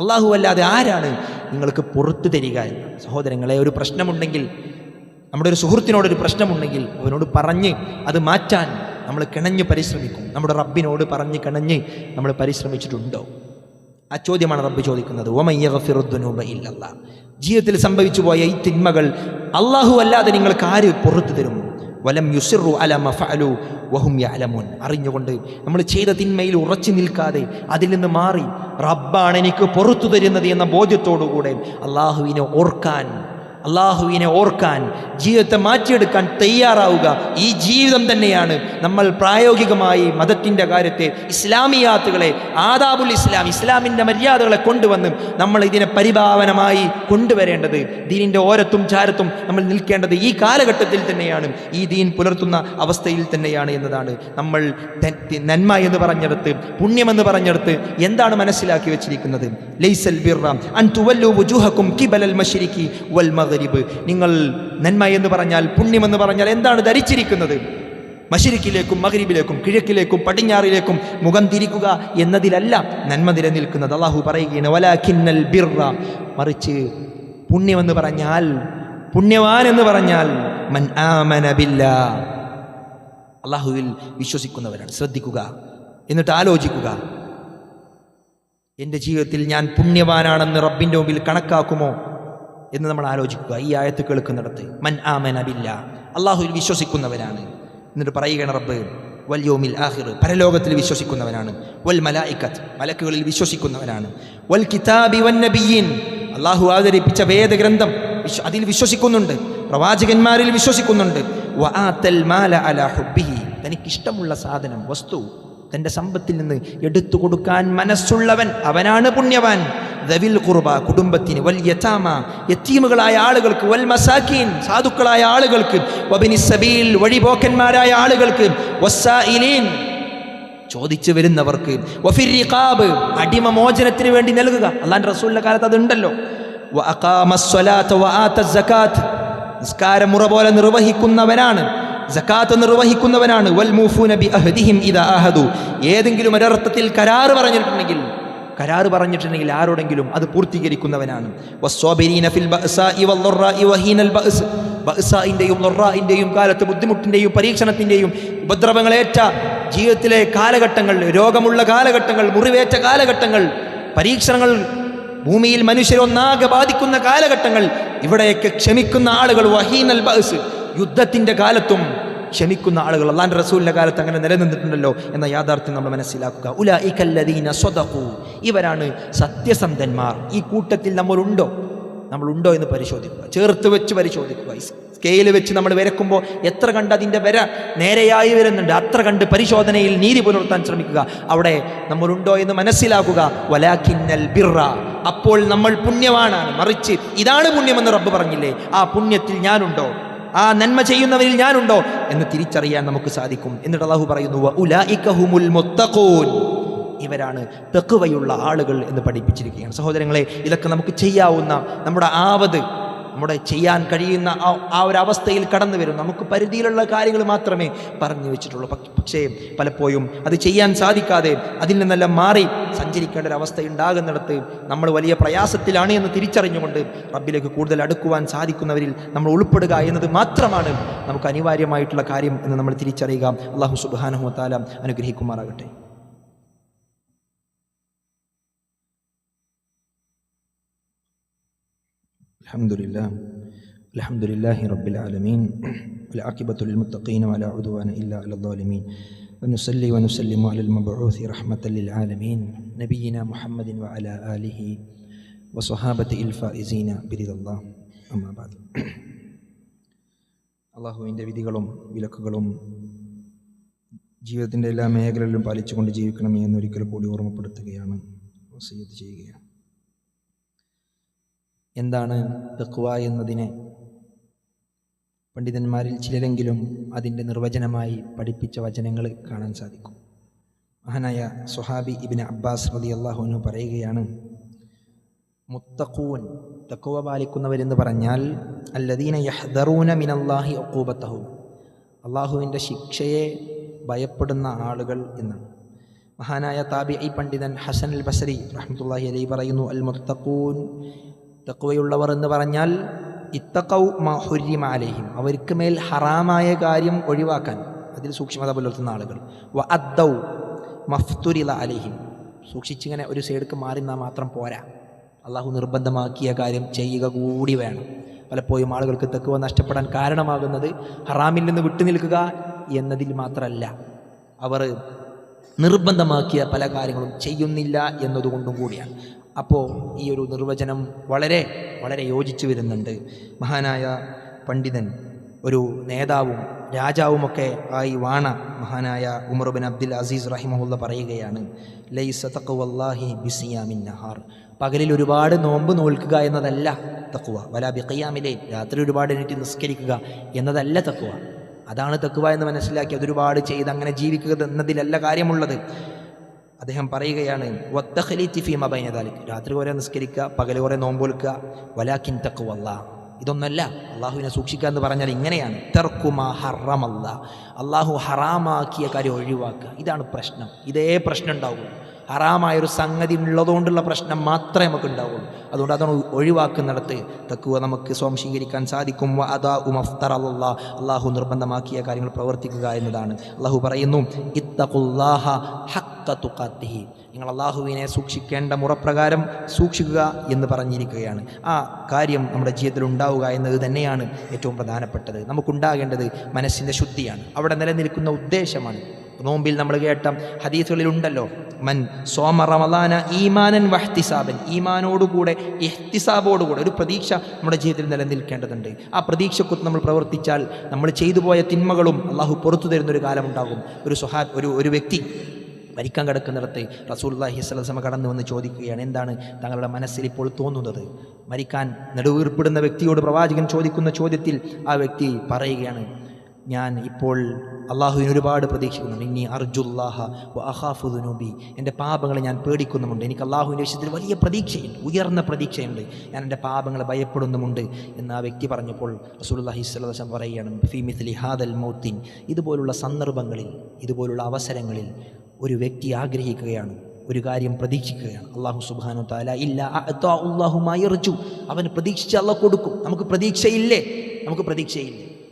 അള്ളാഹു അല്ലാതെ ആരാണ് നിങ്ങൾക്ക് പുറത്തു തരിക എന്ന്. സഹോദരങ്ങളെ, ഒരു പ്രശ്നമുണ്ടെങ്കിൽ, നമ്മുടെ ഒരു സുഹൃത്തിനോടൊരു പ്രശ്നമുണ്ടെങ്കിൽ അവനോട് പറഞ്ഞ് അത് മാറ്റാൻ നമ്മൾ കിണഞ്ഞ് പരിശ്രമിക്കും. നമ്മുടെ റബ്ബിനോട് പറഞ്ഞ് കിണഞ്ഞ് നമ്മൾ പരിശ്രമിച്ചിട്ടുണ്ടോ? ആ ചോദ്യമാണ് റബ്ബ് ചോദിക്കുന്നത്. വമൻ യഗ്ഫിറുദ് ദുനൂബ ഇല്ലല്ലാഹ്, ജീവിതത്തിൽ സംഭവിച്ചു പോയ ഈ തിന്മകൾ അള്ളാഹു അല്ലാതെ നിങ്ങൾക്ക് ആര് പുറത്തു തരും? വലം യുസിറു അലാ മാ ഫഅലു വഹും യഅലമൂൻ, അറിഞ്ഞുകൊണ്ട് നമ്മൾ ചെയ്ത തിന്മയിൽ ഉറച്ചു നിൽക്കാതെ അതിൽ നിന്ന് മാറി റബ്ബാണ് എനിക്ക് പുറത്തു തരുന്നത് എന്ന ബോധ്യത്തോടുകൂടെ അള്ളാഹുവിനെ ഓർക്കാൻ ജീവിതത്തെ മാറ്റിയെടുക്കാൻ തയ്യാറാവുക. ഈ ജീവിതം തന്നെയാണ് നമ്മൾ പ്രായോഗികമായി മതത്തിൻ്റെ കാര്യത്തെ, ഇസ്ലാമിയാത്തുകളെ, ആദാബുൽ ഇസ്ലാം, ഇസ്ലാമിൻ്റെ മര്യാദകളെ കൊണ്ടുവന്ന് നമ്മൾ ഇതിനെ പരിഭാവനമായി കൊണ്ടുവരേണ്ടത്. ദീനിൻ്റെ ഓരത്തും ചാരത്തും നമ്മൾ നിൽക്കേണ്ടത് ഈ കാലഘട്ടത്തിൽ തന്നെയാണ്, ഈ ദീൻ പുലർത്തുന്ന അവസ്ഥയിൽ തന്നെയാണ് എന്നതാണ്. നമ്മൾ നന്മ എന്ന് പറഞ്ഞെടുത്ത്, പുണ്യമെന്ന് പറഞ്ഞെടുത്ത് എന്താണ് മനസ്സിലാക്കി വെച്ചിരിക്കുന്നത്? ലൈസൽ ബിർറ അൻ തുവല്ലു വുജൂഹകും ഖിബലൽ മശ്രിഖി വൽ മഗ്രിബ്, നിങ്ങൾ നന്മ എന്ന് പറഞ്ഞാൽ, പുണ്യമെന്ന് പറഞ്ഞാൽ എന്താണ് ധരിച്ചിരിക്കുന്നത്? മശ്രിഖിലേക്കും മഗ്രിബിലേക്കും, കിഴക്കിലേക്കും പടിഞ്ഞാറിലേക്കും മുഖം തിരിക്കുക എന്നതിലല്ല നന്മ നിലനിൽക്കുന്നത്. അല്ലാഹു പറയുകയാണ്, വലാകിന്നൽ ബിർറ, മറിച്ച് പുണ്യമെന്ന് പറഞ്ഞാൽ, പുണ്യവാൻ എന്ന് പറഞ്ഞാൽ മൻ ആമന ബില്ലാഹ്, അല്ലാഹുവിൽ വിശ്വസിക്കുന്നവരാണ്. ശ്രദ്ധിക്കുക, എന്നിട്ട് ആലോചിക്കുക, എൻ്റെ ജീവിതത്തിൽ ഞാൻ പുണ്യവാനാണെന്ന് റബ്ബിൻ്റെ മുമ്പിൽ കണക്കാക്കുമോ എന്ന് നമ്മൾ ആലോചിക്കുക. ഈ ആയത്ത് കേൾക്കുന്നിടത്ത് മൻ ആമന ബില്ലാഹ്, അല്ലാഹുവിൽ വിശ്വസിക്കുന്നവരാണ്. എന്നിട്ട് പറയുകയാണ് റബ്ബ്, വൽ യൗമിൽ ആഖിർ, പരലോകത്തിൽ വിശ്വസിക്കുന്നവനാണ്. വൽ മലായികത്ത്, മലക്കുകളിൽ വിശ്വസിക്കുന്നവനാണ്. വൽ കിതാബി വൻ നബിയ്യീൻ, അല്ലാഹു അവതരിപ്പിച്ച വേദഗ്രന്ഥം അതിൽ വിശ്വസിക്കുന്നുണ്ട്. പ്രവാചകന്മാരിൽ വിശ്വസിക്കുന്നുണ്ട്. വആതൽ മാല അലാ ഹുബ്ബിഹി, തനിക്കിഷ്ടമുള്ള സാധനം, വസ്തു, തൻ്റെ സമ്പത്തിൽ നിന്ന് എടുത്തു കൊടുക്കാൻ മനസ്സുള്ളവൻ അവനാണ് പുണ്യവാൻ. ദവിൽ ഖുർബ കുടുംബത്തിന്, വൽ യതാമ യതീമുകളായ ആളുകൾക്ക്, വൽ മസാകീൻ സാധുക്കളായ ആളുകൾക്ക്, വബിനിസ് സബീൽ വഴിപോക്കന്മാരായ ആളുകൾക്ക്, വസ്സായിലീൻ ചോദിച്ചു വരുന്നവർക്ക്, വഫിർ റിഖാബ് അടിമ മോചനത്തിന് വേണ്ടി നൽകുക. അല്ലാഹുവിൻ്റെ റസൂലിന്റെ കാലത്ത് അതുണ്ടല്ലോ. വഅഖാമസ്സലാത വആതസ് സകാത്ത് നിസ്കാരം മുറ പോലെ നിർവഹിക്കുന്നവനാണ്, സകാത്ത് നിർവഹിക്കുന്നവനാണ്. വൽ മൂഫൂന ബി അഹദിഹിം ഇദാ അഹദു ഏതെങ്കിലും ഒരർത്ഥത്തിൽ കരാറ് പറഞ്ഞിട്ടുണ്ടെങ്കിൽ ആരോടെങ്കിലും അത് പൂർത്തീകരിക്കുന്നവനാണ്. വസ്സാബിരീന ഫിൽ ബഅസാഇ വദ്ദറാഇ വഹീനൽ ബഅസ് ബഅസാഇന്റെയും ദറാഇന്റെയും കാലത്ത്, ബുദ്ധിമുട്ടിന്റെയും പരീക്ഷണത്തിന്റെയും ഉപദ്രവങ്ങളേറ്റ ജീവിതത്തിലെ കാലഘട്ടങ്ങൾ, രോഗമുള്ള കാലഘട്ടങ്ങൾ, മുറിവേറ്റ കാലഘട്ടങ്ങൾ, പരീക്ഷണങ്ങൾ ഭൂമിയിൽ മനുഷ്യരൊന്നാകെ ബാധിക്കുന്ന കാലഘട്ടങ്ങൾ, ഇവിടെയൊക്കെ ക്ഷമിക്കുന്ന ആളുകൾ. വഹീനൽ ബഅസ് യുദ്ധത്തിന്റെ കാലത്തും ക്ഷമിക്കുന്ന ആളുകൾ അല്ലാഹുവിൻ്റെ റസൂലിന്റെ കാലത്ത് അങ്ങനെ നിലനിന്നിട്ടുണ്ടല്ലോ എന്ന യാഥാർത്ഥ്യം നമ്മൾ മനസ്സിലാക്കുക. ഉലൈകല്ലദീന സ്വദഖു ഇവരാണ് സത്യസന്ധന്മാർ. ഈ കൂട്ടത്തിൽ നമ്മളുണ്ടോ എന്ന് പരിശോധിക്കുക, ചേർത്ത് വെച്ച് പരിശോധിക്കുക. സ്കെയിൽ വെച്ച് നമ്മൾ വരക്കുമ്പോൾ എത്ര കണ്ട് അതിൻ്റെ വര നേരെയായി വരുന്നുണ്ട് അത്ര കണ്ട് പരിശോധനയിൽ നീതി പുലർത്താൻ ശ്രമിക്കുക. അവിടെ നമ്മളുണ്ടോ എന്ന് മനസ്സിലാക്കുക. വലാകിന്നൽ ബിർറ അപ്പോൾ നമ്മൾ പുണ്യവാനാണ്. മറിച്ച് ഇതാണ് പുണ്യമെന്ന് റബ്ബ് പറഞ്ഞില്ലേ, ആ പുണ്യത്തിൽ ഞാനുണ്ടോ, ആ നന്മ ചെയ്യുന്നവരിൽ ഞാനുണ്ടോ എന്ന് തിരിച്ചറിയാൻ നമുക്ക് സാധിക്കും. എന്നിട്ട് അല്ലാഹു പറയുന്നു വഉലൈക ഹുമുൽ മുത്തഖൂൻ ഇവരാണ് തഖ്വയുള്ള ആളുകൾ എന്ന് പഠിപ്പിച്ചിരിക്കുകയാണ്. സഹോദരങ്ങളെ, ഇതൊക്കെ നമുക്ക് ചെയ്യാവുന്ന നമ്മുടെ ചെയ്യാൻ കഴിയുന്ന ആ ഒരു അവസ്ഥയിൽ കടന്നു വരും. നമുക്ക് പരിധിയിലുള്ള കാര്യങ്ങൾ മാത്രമേ പറഞ്ഞു വെച്ചിട്ടുള്ളൂ. പക്ഷേ പലപ്പോഴും അത് ചെയ്യാൻ സാധിക്കാതെ അതിൽ നിന്നെല്ലാം മാറി സഞ്ചരിക്കേണ്ട ഒരു അവസ്ഥ ഉണ്ടാകുന്നിടത്ത് നമ്മൾ വലിയ പ്രയാസത്തിലാണ് എന്ന് തിരിച്ചറിഞ്ഞുകൊണ്ട് റബ്ബിലേക്ക് കൂടുതൽ അടുക്കുവാൻ സാധിക്കുന്നവരിൽ നമ്മൾ ഉൾപ്പെടുക എന്നത് മാത്രമാണ് നമുക്ക് അനിവാര്യമായിട്ടുള്ള കാര്യം എന്ന് നമ്മൾ തിരിച്ചറിയുക. അല്ലാഹു സുബ്ഹാനഹു വ തആല അനുഗ്രഹിക്കുമാറാകട്ടെ. അൽഹംദുലില്ലാഹി റബ്ബിൽ ആലമീൻ വൽആഖിബത്തു ലിൽമുത്തഖീന വലാ ഉദ്വാന ഇല്ലാ അലൽ ളാലിമീൻ വനുസല്ലി വനുസല്ലിമു അലൽ മബ്ഊസി റഹ്മത്തൽ ലിൽ ആലമീൻ നബിയിന മുഹമ്മദിൻ വഅലാ ആലിഹി വസ്വഹാബത്തിഹിൽ ഫായിസീന ബിറിദല്ലാഹ്. അമ്മാ ബഅദ്. അല്ലാഹുവിൻ്റെ വിധികളും വിലക്കുകളും ജീവിതത്തിൻ്റെ എല്ലാ മേഖലകളിലും പാലിച്ചുകൊണ്ട് ജീവിക്കണമേ എന്നൊരിക്കൽ കൂടി ഓർമ്മപ്പെടുത്തുകയാണ്, വസിയ്യത്ത് ചെയ്യുകയാണ്. എന്താണ് തഖ്വ എന്നതിനെ പണ്ഡിതന്മാരിൽ ചിലരെങ്കിലും അതിൻ്റെ നിർവചനമായി പഠിപ്പിച്ച വചനങ്ങൾ കാണാൻ സാധിക്കും. മഹാനായ സ്വഹാബി ഇബ്നു അബ്ബാസ് റളിയല്ലാഹു അൻഹു പറയുകയാണ്, മുത്തഖൂൻ തഖ്വ പാലിക്കുന്നവരെന്ന് പറഞ്ഞാൽ അല്ലദീന യഹ്ദറൂന മിനല്ലാഹി ഉഖൂബതഹു അല്ലാഹുവിൻ്റെ ശിക്ഷയെ ഭയപ്പെടുന്ന ആളുകൾ എന്നാണ്. മഹാനായ താബിഈ പണ്ഡിതൻ ഹസൻ അൽ ബസരി റഹ്മത്തുള്ളാഹി അലൈഹി പറയുന്നു, അൽ മുത്തഖൂൻ തഖ്വയുള്ളവർ എന്ന് പറഞ്ഞാൽ ഇത്തഖൗ മാ ഹുരിമ അലൈഹിം അവർക്ക് മേൽ ഹറാമായ കാര്യം ഒഴിവാക്കാൻ അതിൽ സൂക്ഷ്മത പുലർത്തുന്ന ആളുകൾ. വ അദ്ദൗ മഫ്തുരില അലൈഹിം സൂക്ഷിച്ചിങ്ങനെ ഒരു സൈഡിലേക്ക് മാറിന്നാൽ മാത്രം പോരാ, അള്ളാഹു നിർബന്ധമാക്കിയ കാര്യം ചെയ്യുക കൂടി വേണം. പലപ്പോഴും ആളുകൾക്ക് തഖ്വ നഷ്ടപ്പെടാൻ കാരണമാകുന്നത് ഹറാമിൽ നിന്ന് വിട്ടുനിൽക്കുക എന്നതിൽ മാത്രമല്ല, അവർ നിർബന്ധമാക്കിയ പല കാര്യങ്ങളും ചെയ്യുന്നില്ല എന്നതുകൊണ്ടും കൂടിയാണ്. അപ്പോൾ ഈ ഒരു നിർവചനം വളരെ വളരെ യോജിച്ചു വരുന്നുണ്ട്. മഹാനായ പണ്ഡിതൻ, ഒരു നേതാവും രാജാവുമൊക്കെ ആയി വാണ മഹാനായ ഉമർ ബിൻ അബ്ദുൽ അസീസ് റഹിമഹുല്ല പറയുകയാണ്, ലൈസ തഖ്വല്ലാഹി ബിസിയാമിൻ നഹാർ പകലിൽ ഒരുപാട് നോമ്പ് നോൽക്കുക എന്നതല്ല തഖ്വ, വലാ ബിഖിയാമിലൈൽ രാത്രി ഒരുപാട് എണീറ്റ് നിസ്കരിക്കുക എന്നതല്ല തഖ്വ. അതാണ് തഖ്വ എന്ന് മനസ്സിലാക്കി അതൊരുപാട് ചെയ്ത് അങ്ങനെ ജീവിക്കുക എന്നതിലല്ല കാര്യമുള്ളത്. അദ്ദേഹം പറയുകയാണ്, വത്തഖ്ലീതി ഫീമാ ബൈന ദാലിക് രാത്രി കുറേ നിസ്കരിക്കുക, പകൽ കുറേ നോമ്പൊൽക്കുക, വലാകിൻ തഖ്വല്ലാഹ് ഇതൊന്നല്ല. അള്ളാഹുവിനെ സൂക്ഷിക്കുക എന്ന് പറഞ്ഞാൽ ഇങ്ങനെയാണ്, തർക്കുമാ ഹറമല്ലാഹ് അള്ളാഹു ഹറാമാക്കിയ കാര്യം ഒഴിവാക്കുക. ഇതാണ് പ്രശ്നം. ഇതേ പ്രശ്നം ഉണ്ടാവുള്ളൂ. ഹറാമായൊരു സംഗതി ഉള്ളതുകൊണ്ടുള്ള പ്രശ്നം മാത്രമേ നമുക്ക് ഉണ്ടാവുള്ളൂ. അതുകൊണ്ട് അതാണ് ഒഴിവാക്കുന്നിടത്ത് തഖ്വ നമുക്ക് സ്വാംശീകരിക്കാൻ സാധിക്കും. അള്ളാഹു നിർബന്ധമാക്കിയ കാര്യങ്ങൾ പ്രവർത്തിക്കുക എന്നതാണ്. അള്ളാഹു പറയുന്നു, ഇത്തഖുല്ലാഹ ഹഖ്ക തുഖാത്തിഹി നിങ്ങൾ അള്ളാഹുവിനെ സൂക്ഷിക്കേണ്ട മുറപ്രകാരം സൂക്ഷിക്കുക എന്ന് പറഞ്ഞിരിക്കുകയാണ്. ആ കാര്യം നമ്മുടെ ജീവിതത്തിൽ ഉണ്ടാവുക എന്നത് തന്നെയാണ് ഏറ്റവും പ്രധാനപ്പെട്ടത്. നമുക്കുണ്ടാകേണ്ടത് മനസ്സിൻ്റെ ശുദ്ധിയാണ്. അവിടെ നിലനിൽക്കുന്ന ഉദ്ദേശമാണ്. നോമ്പിൽ നമ്മൾ കേട്ട ഹദീസുകളിലുണ്ടല്ലോ, മൻ സോമ റമളാന ഈമാനൻ വഹ്തിസാബൻ ഈമാനോടുകൂടെ ഇഹ്തിസാബോടുകൂടെ ഒരു പ്രതീക്ഷ നമ്മുടെ ജീവിതത്തിൽ നിലനിൽക്കേണ്ടതുണ്ട്. ആ പ്രതീക്ഷക്കൊത്ത് നമ്മൾ പ്രവർത്തിച്ചാൽ നമ്മൾ ചെയ്തു പോയ തിന്മകളും അള്ളാഹു പുറത്തു തരുന്നൊരു കാലമുണ്ടാകും. ഒരു വ്യക്തി മരിക്കാൻ കിടക്കുന്നിടത്ത് റസൂലുള്ളാഹി സ്വല്ലല്ലാഹു അലൈഹി വസല്ലം കടന്നു വന്ന് ചോദിക്കുകയാണ്, എന്താണ് താങ്കളുടെ മനസ്സിൽ ഇപ്പോൾ തോന്നുന്നത്? മരിക്കാൻ നെടുവീർപ്പിടുന്ന വ്യക്തിയോട് പ്രവാചകൻ ചോദിക്കുന്ന ചോദ്യത്തിൽ ആ വ്യക്തി പറയുകയാണ്, ഞാൻ ഇപ്പോൾ അള്ളാഹുവിന് ഒരുപാട് പ്രതീക്ഷിക്കുന്നുണ്ട്. ഇന്നി അർജുല്ലാഹ വ അഖാഫു ദുനൂബി, എൻ്റെ പാപങ്ങളെ ഞാൻ പേടിക്കുന്നുമുണ്ട്. എനിക്ക് അള്ളാഹുവിൻ്റെ വിഷയത്തിൽ വലിയ പ്രതീക്ഷയുണ്ട്, ഉയർന്ന പ്രതീക്ഷയുണ്ട്. ഞാൻ എൻ്റെ പാപങ്ങളെ ഭയപ്പെടുന്നുമുണ്ട് എന്ന് ആ വ്യക്തി പറഞ്ഞപ്പോൾ റസൂലുള്ളാഹി സ്വല്ലല്ലാഹു അലൈഹി വസല്ലം പറയുകയാണ്, ഫീ മിസ്ലി ഹാദൽ മൗത്തിൻ, ഇതുപോലുള്ള സന്ദർഭങ്ങളിൽ, ഇതുപോലുള്ള അവസരങ്ങളിൽ ഒരു വ്യക്തി ആഗ്രഹിക്കുകയാണ്, ഒരു കാര്യം പ്രതീക്ഷിക്കുകയാണ്. അല്ലാഹു സുബ്ഹാനഹു വ തആല ഇല്ലാ അഅതാ അല്ലാഹു മാ യർജു, അവൻ പ്രതീക്ഷിച്ച് അല്ലാഹു കൊടുക്കും. നമുക്ക് പ്രതീക്ഷയില്ലേ?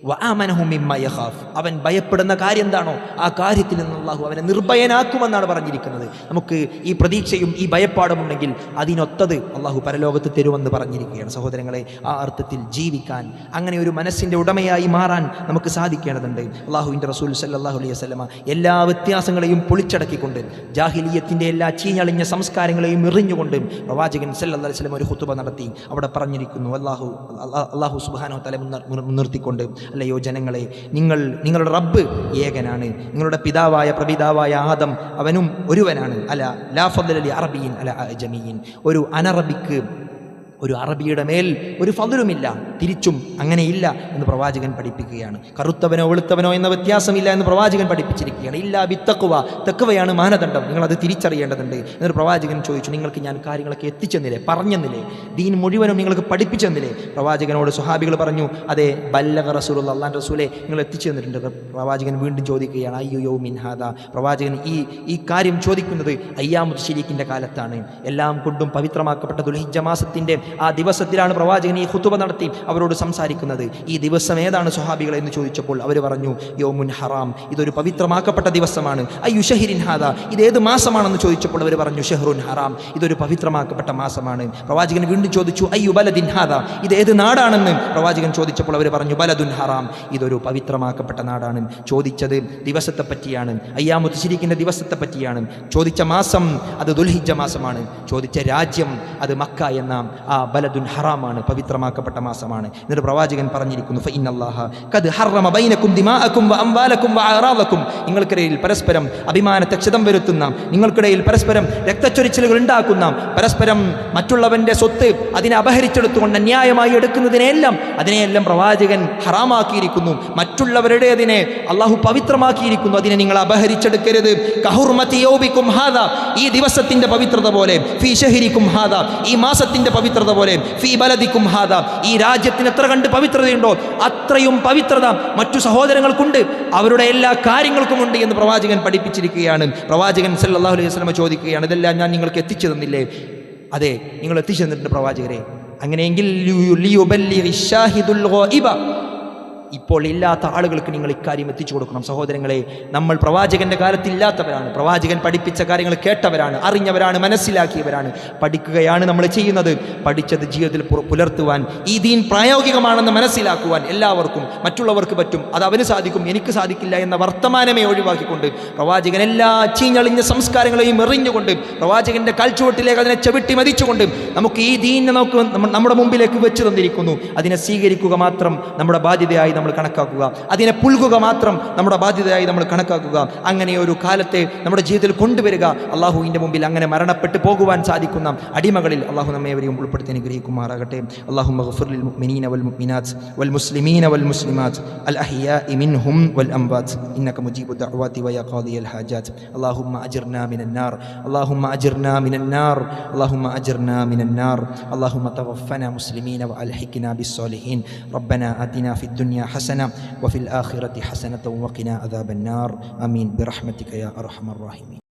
വഅമനഹു മിമ്മാ യഖാഫ്, അവൻ ഭയപ്പെടുന്ന കാര്യം എന്താണോ ആ കാര്യത്തിൽ നിന്ന് അല്ലാഹു അവനെ നിർഭയനാക്കുമെന്നാണ് പറഞ്ഞിരിക്കുന്നത്. നമുക്ക് ഈ പ്രതീക്ഷയും ഈ ഭയപ്പാടുമുണ്ടെങ്കിൽ അതിനൊത്തത് അല്ലാഹു പരലോകത്ത് തരുമെന്ന് പറഞ്ഞിരിക്കുകയാണ്. സഹോദരങ്ങളെ, ആ അർത്ഥത്തിൽ ജീവിക്കാൻ, അങ്ങനെ ഒരു മനസ്സിൻ്റെ ഉടമയായി മാറാൻ നമുക്ക് സാധിക്കേണ്ടതുണ്ട്. അല്ലാഹുവിൻ്റെ റസൂൽ സല്ലല്ലാഹു അലൈഹി വസല്ലമ എല്ലാ വ്യത്യാസങ്ങളെയും പൊളിച്ചടക്കിക്കൊണ്ട്, ജാഹിലിയ്യത്തിൻ്റെ എല്ലാ ചീഞ്ഞളിഞ്ഞ സംസ്കാരങ്ങളെയും എറിഞ്ഞുകൊണ്ട് പ്രവാചകൻ സല്ലല്ലാഹു അലൈഹി വസല്ലമ ഒരു ഖുതുബ നടത്തി. അവിടെ പറഞ്ഞിരിക്കുന്നു, അല്ലാഹു സുബ്ഹാനഹു വ തആല മുൻനിർത്തിക്കൊണ്ട്, അല്ലയോ ജനങ്ങളെ, നിങ്ങളുടെ റബ്ബ് ഏകനാണ്. നിങ്ങളുടെ പ്രപിതാവായ ആദം അവനും ഒരുവനാണ്. അല ലാ ഫദ്ല ലി അറബിയിൻ അല അജമിയിൻ, ഒരു അറബിയുടെ മേൽ ഒരു ഫദ്ലുമില്ല, തിരിച്ചും അങ്ങനെയില്ല എന്ന് പ്രവാചകൻ പഠിപ്പിക്കുകയാണ്. കറുത്തവനോ വെളുത്തവനോ എന്ന വ്യത്യാസമില്ല എന്ന് പ്രവാചകൻ പഠിപ്പിച്ചിരിക്കുകയാണ്. ഇല്ലാ ബിത്തഖ്വ, തഖ്വയാണ് മാനദണ്ഡം, നിങ്ങളത് തിരിച്ചറിയേണ്ടതുണ്ട് എന്നൊരു പ്രവാചകൻ ചോദിച്ചു. നിങ്ങൾക്ക് ഞാൻ കാര്യങ്ങളൊക്കെ എത്തിച്ചെന്നില്ലേ, പറഞ്ഞെന്നില്ലേ, ദീൻ മുഴുവനും നിങ്ങൾക്ക് പഠിപ്പിച്ചെന്നില്ലേ? പ്രവാചകനോട് സ്വഹാബികൾ പറഞ്ഞു, അതെ, ബല്ലഗ റസൂലുള്ളാഹി, അല്ലാഹുവിൻ്റെ റസൂലേ, നിങ്ങൾ എത്തിച്ചു തന്നിട്ടുണ്ട്. പ്രവാചകൻ വീണ്ടും ചോദിക്കുകയാണ്, അയ്യോ യൗമിൻ ഹാദാ, പ്രവാചകൻ ഈ കാര്യം ചോദിക്കുന്നത് അയ്യാമുൽ ശരീക്കിൻ്റെ കാലത്താണ്. എല്ലാം കൊണ്ടും പവിത്രമാക്കപ്പെട്ട ദുൽഹിജ്ജ മാസത്തിൻ്റെ ആ ദിവസത്തിലാണ് പ്രവാചകൻ ഈ ഖുതുബ നടത്തി അവരോട് സംസാരിക്കുന്നത്. ഈ ദിവസം ഏതാണ് സ്വഹാബികളെ എന്ന് ചോദിച്ചപ്പോൾ അവർ പറഞ്ഞു, യൗമുൻ ഹറാം, ഇതൊരു പവിത്രമാക്കപ്പെട്ട ദിവസമാണ്. അയ്യു ഷഹരിൻ ഹാദാ, ഇതേത് മാസമാണെന്ന് ചോദിച്ചപ്പോൾ അവർ പറഞ്ഞു, ഷഹ്റുൻ ഹറാം, ഇതൊരു പവിത്രമാക്കപ്പെട്ട മാസമാണ്. പ്രവാചകൻ വീണ്ടും ചോദിച്ചു, അയ്യു ബലദിൻ ഹാദാ, ഇതേത് നാടാണെന്ന് പ്രവാചകൻ ചോദിച്ചപ്പോൾ അവർ പറഞ്ഞു, ബലദുൻ ഹറാം, ഇതൊരു പവിത്രമാക്കപ്പെട്ട നാടാണ്. ചോദിച്ചത് ദിവസത്തെ പറ്റിയാണ്, അയ്യാമുൽ ശരീക്കിൻ്റെ ദിവസത്തെ പറ്റിയാണ്. ചോദിച്ച മാസം അത് ദുൽഹിജ്ജ മാസമാണ്. ചോദിച്ച രാജ്യം അത് മക്ക എന്ന ആ ബലദുൻ ഹറാമാണ്, പവിത്രമാക്കപ്പെട്ട മാസമാണ്. എന്നിട്ട് പ്രവാചകൻ പറഞ്ഞിരിക്കുന്നു, ഫഇന്നല്ലാഹ ഖദ് ഹറമ ബൈനകും ദിമാഅകും വഅംവാലകും വഅറാദകും, നിങ്ങൾക്കിടയിൽ പരസ്പരം അഭിമാനത്തെ ക്ഷതം വരുത്തുന്ന, നിങ്ങൾക്കിടയിൽ പരസ്പരം രക്തച്ചൊരിച്ചിലുകൾ ഉണ്ടാക്കുന്ന, പരസ്പരം മറ്റുള്ളവൻ്റെ സ്വത്ത് അതിനെ അപഹരിച്ചെടുത്തുകൊണ്ട് അന്യായമായി അതിനെയെല്ലാം പ്രവാചകൻ ഹറാമാക്കിയിരിക്കുന്നു. മറ്റുള്ളവരുടെ അതിനെ അള്ളാഹു പവിത്രമാക്കിയിരിക്കുന്നു. അതിനെ നിങ്ങൾ അപഹരിച്ചെടുക്കരുത്. കഹുർമതി യൗമികും ഹാദാ, ഈ ദിവസത്തിൻ്റെ പവിത്രത പോലെ, ഫീ ശഹരികും ഹാദാ, ഈ മാസത്തിൻ്റെ പവിത്രത പോലെ, ഫീ ബലദികും ഹാദാ, ഈ രാജ്യത്തിന് എത്ര കണ്ട് പവിത്രതയുണ്ടോ അത്രയും പവിത്രത മറ്റു സഹോദരങ്ങൾക്കുണ്ട്, അവരുടെ എല്ലാ കാര്യങ്ങൾക്കുമുണ്ട് എന്ന് പ്രവാചകൻ പഠിപ്പിച്ചിരിക്കുകയാണ്. പ്രവാചകൻ സല്ലല്ലാഹു അലൈഹി വസല്ലം ചോദിക്കുകയാണ്, ഇതെല്ലാം ഞാൻ നിങ്ങൾക്ക് എത്തിച്ചു തന്നില്ലേ? അതെ, നിങ്ങൾ എത്തിച്ചു തന്നിട്ടുണ്ട് പ്രവാചകരെ. അങ്ങനെയെങ്കിൽ ലിയുബല്ലിഗി ഷാഹിദുൽ ഗായിബ, ഇപ്പോൾ ഇല്ലാത്ത ആളുകൾക്ക് നിങ്ങൾ ഇക്കാര്യം എത്തിച്ചു കൊടുക്കണം. സഹോദരങ്ങളെ, നമ്മൾ പ്രവാചകന്റെ കാലത്തില്ലാത്തവരാണ്, പ്രവാചകൻ പഠിപ്പിച്ച കാര്യങ്ങൾ കേട്ടവരാണ്, അറിഞ്ഞവരാണ്, മനസ്സിലാക്കിയവരാണ്, പഠിക്കുകയാണ് നമ്മൾ ചെയ്യുന്നത്. പഠിച്ചത് ജീവിതത്തിൽ പുലർത്തുവാൻ, ഈ ദീൻ പ്രായോഗികമാണെന്ന് മനസ്സിലാക്കുവാൻ എല്ലാവർക്കും, മറ്റുള്ളവർക്ക് പറ്റും, അത് അവന് സാധിക്കും, എനിക്ക് സാധിക്കില്ല എന്ന വർത്തമാനമേ ഒഴിവാക്കിക്കൊണ്ട്, പ്രവാചകൻ എല്ലാ ചീഞ്ഞളിഞ്ഞ സംസ്കാരങ്ങളെയും എറിഞ്ഞുകൊണ്ട്, പ്രവാചകന്റെ കാൽച്ചുവട്ടിലേക്ക് അതിനെ ചവിട്ടി മതിച്ചുകൊണ്ട് നമുക്ക് ഈ ദീനിനെ നമ്മുടെ മുമ്പിലേക്ക് വെച്ച് തന്നിരിക്കുന്നു. അതിനെ സ്വീകരിക്കുക മാത്രം നമ്മുടെ ബാധ്യതയായി നമ്മൾ കണക്കാക്കുക, അതിനെ പുൽകുക മാത്രം നമ്മുടെ ബാധ്യതയായി നമ്മൾ കണക്കാക്കുക. അങ്ങനെ ഒരു കാലത്തെ നമ്മുടെ ജീവിതത്തിൽ കൊണ്ടുവരിക. അള്ളാഹുവിൻ്റെ മുമ്പിൽ അങ്ങനെ മരണപ്പെട്ടു പോകുവാൻ സാധിക്കുന്ന അടിമകളിൽ അള്ളാഹു നമ്മേവരെയും ഉൾപ്പെടുത്തി അനുഗ്രഹിക്കുമാറാകട്ടെ. അല്ലാഹുമ്മ ഗ്ഫിർ ലിൽ മുഅ്മിനീന വൽ മുഅ്മിനാത്ത് വൽ മുസ്ലിമീന വൽ മുസ്ലിമാത്ത് അൽ അഹ്യാഇ മിൻഹും വൽ അംവാത്ത് ഇന്നക മുജീബു ദഅവാതി വ യാ ഖാദിയൽ ഹാജാത്ത്. അല്ലാഹുമ്മ അജിർനാ മിനൻ നാർ, അല്ലാഹുമ്മ അജിർനാ മിനൻ നാർ, അല്ലാഹുമ്മ അജിർനാ മിനൻ നാർ. അല്ലാഹുമ്മ തവഫനാ മുസ്ലിമീന വ അൽഹിഖ്നാ ബിസ്സാലിഹീൻ. റബ്ബനാ ആതിനാ ഫിദ് ദുനിയ حسنة وفي الآخرة حسنة وقنا عذاب النار آمين برحمتك يا أرحم الراحمين.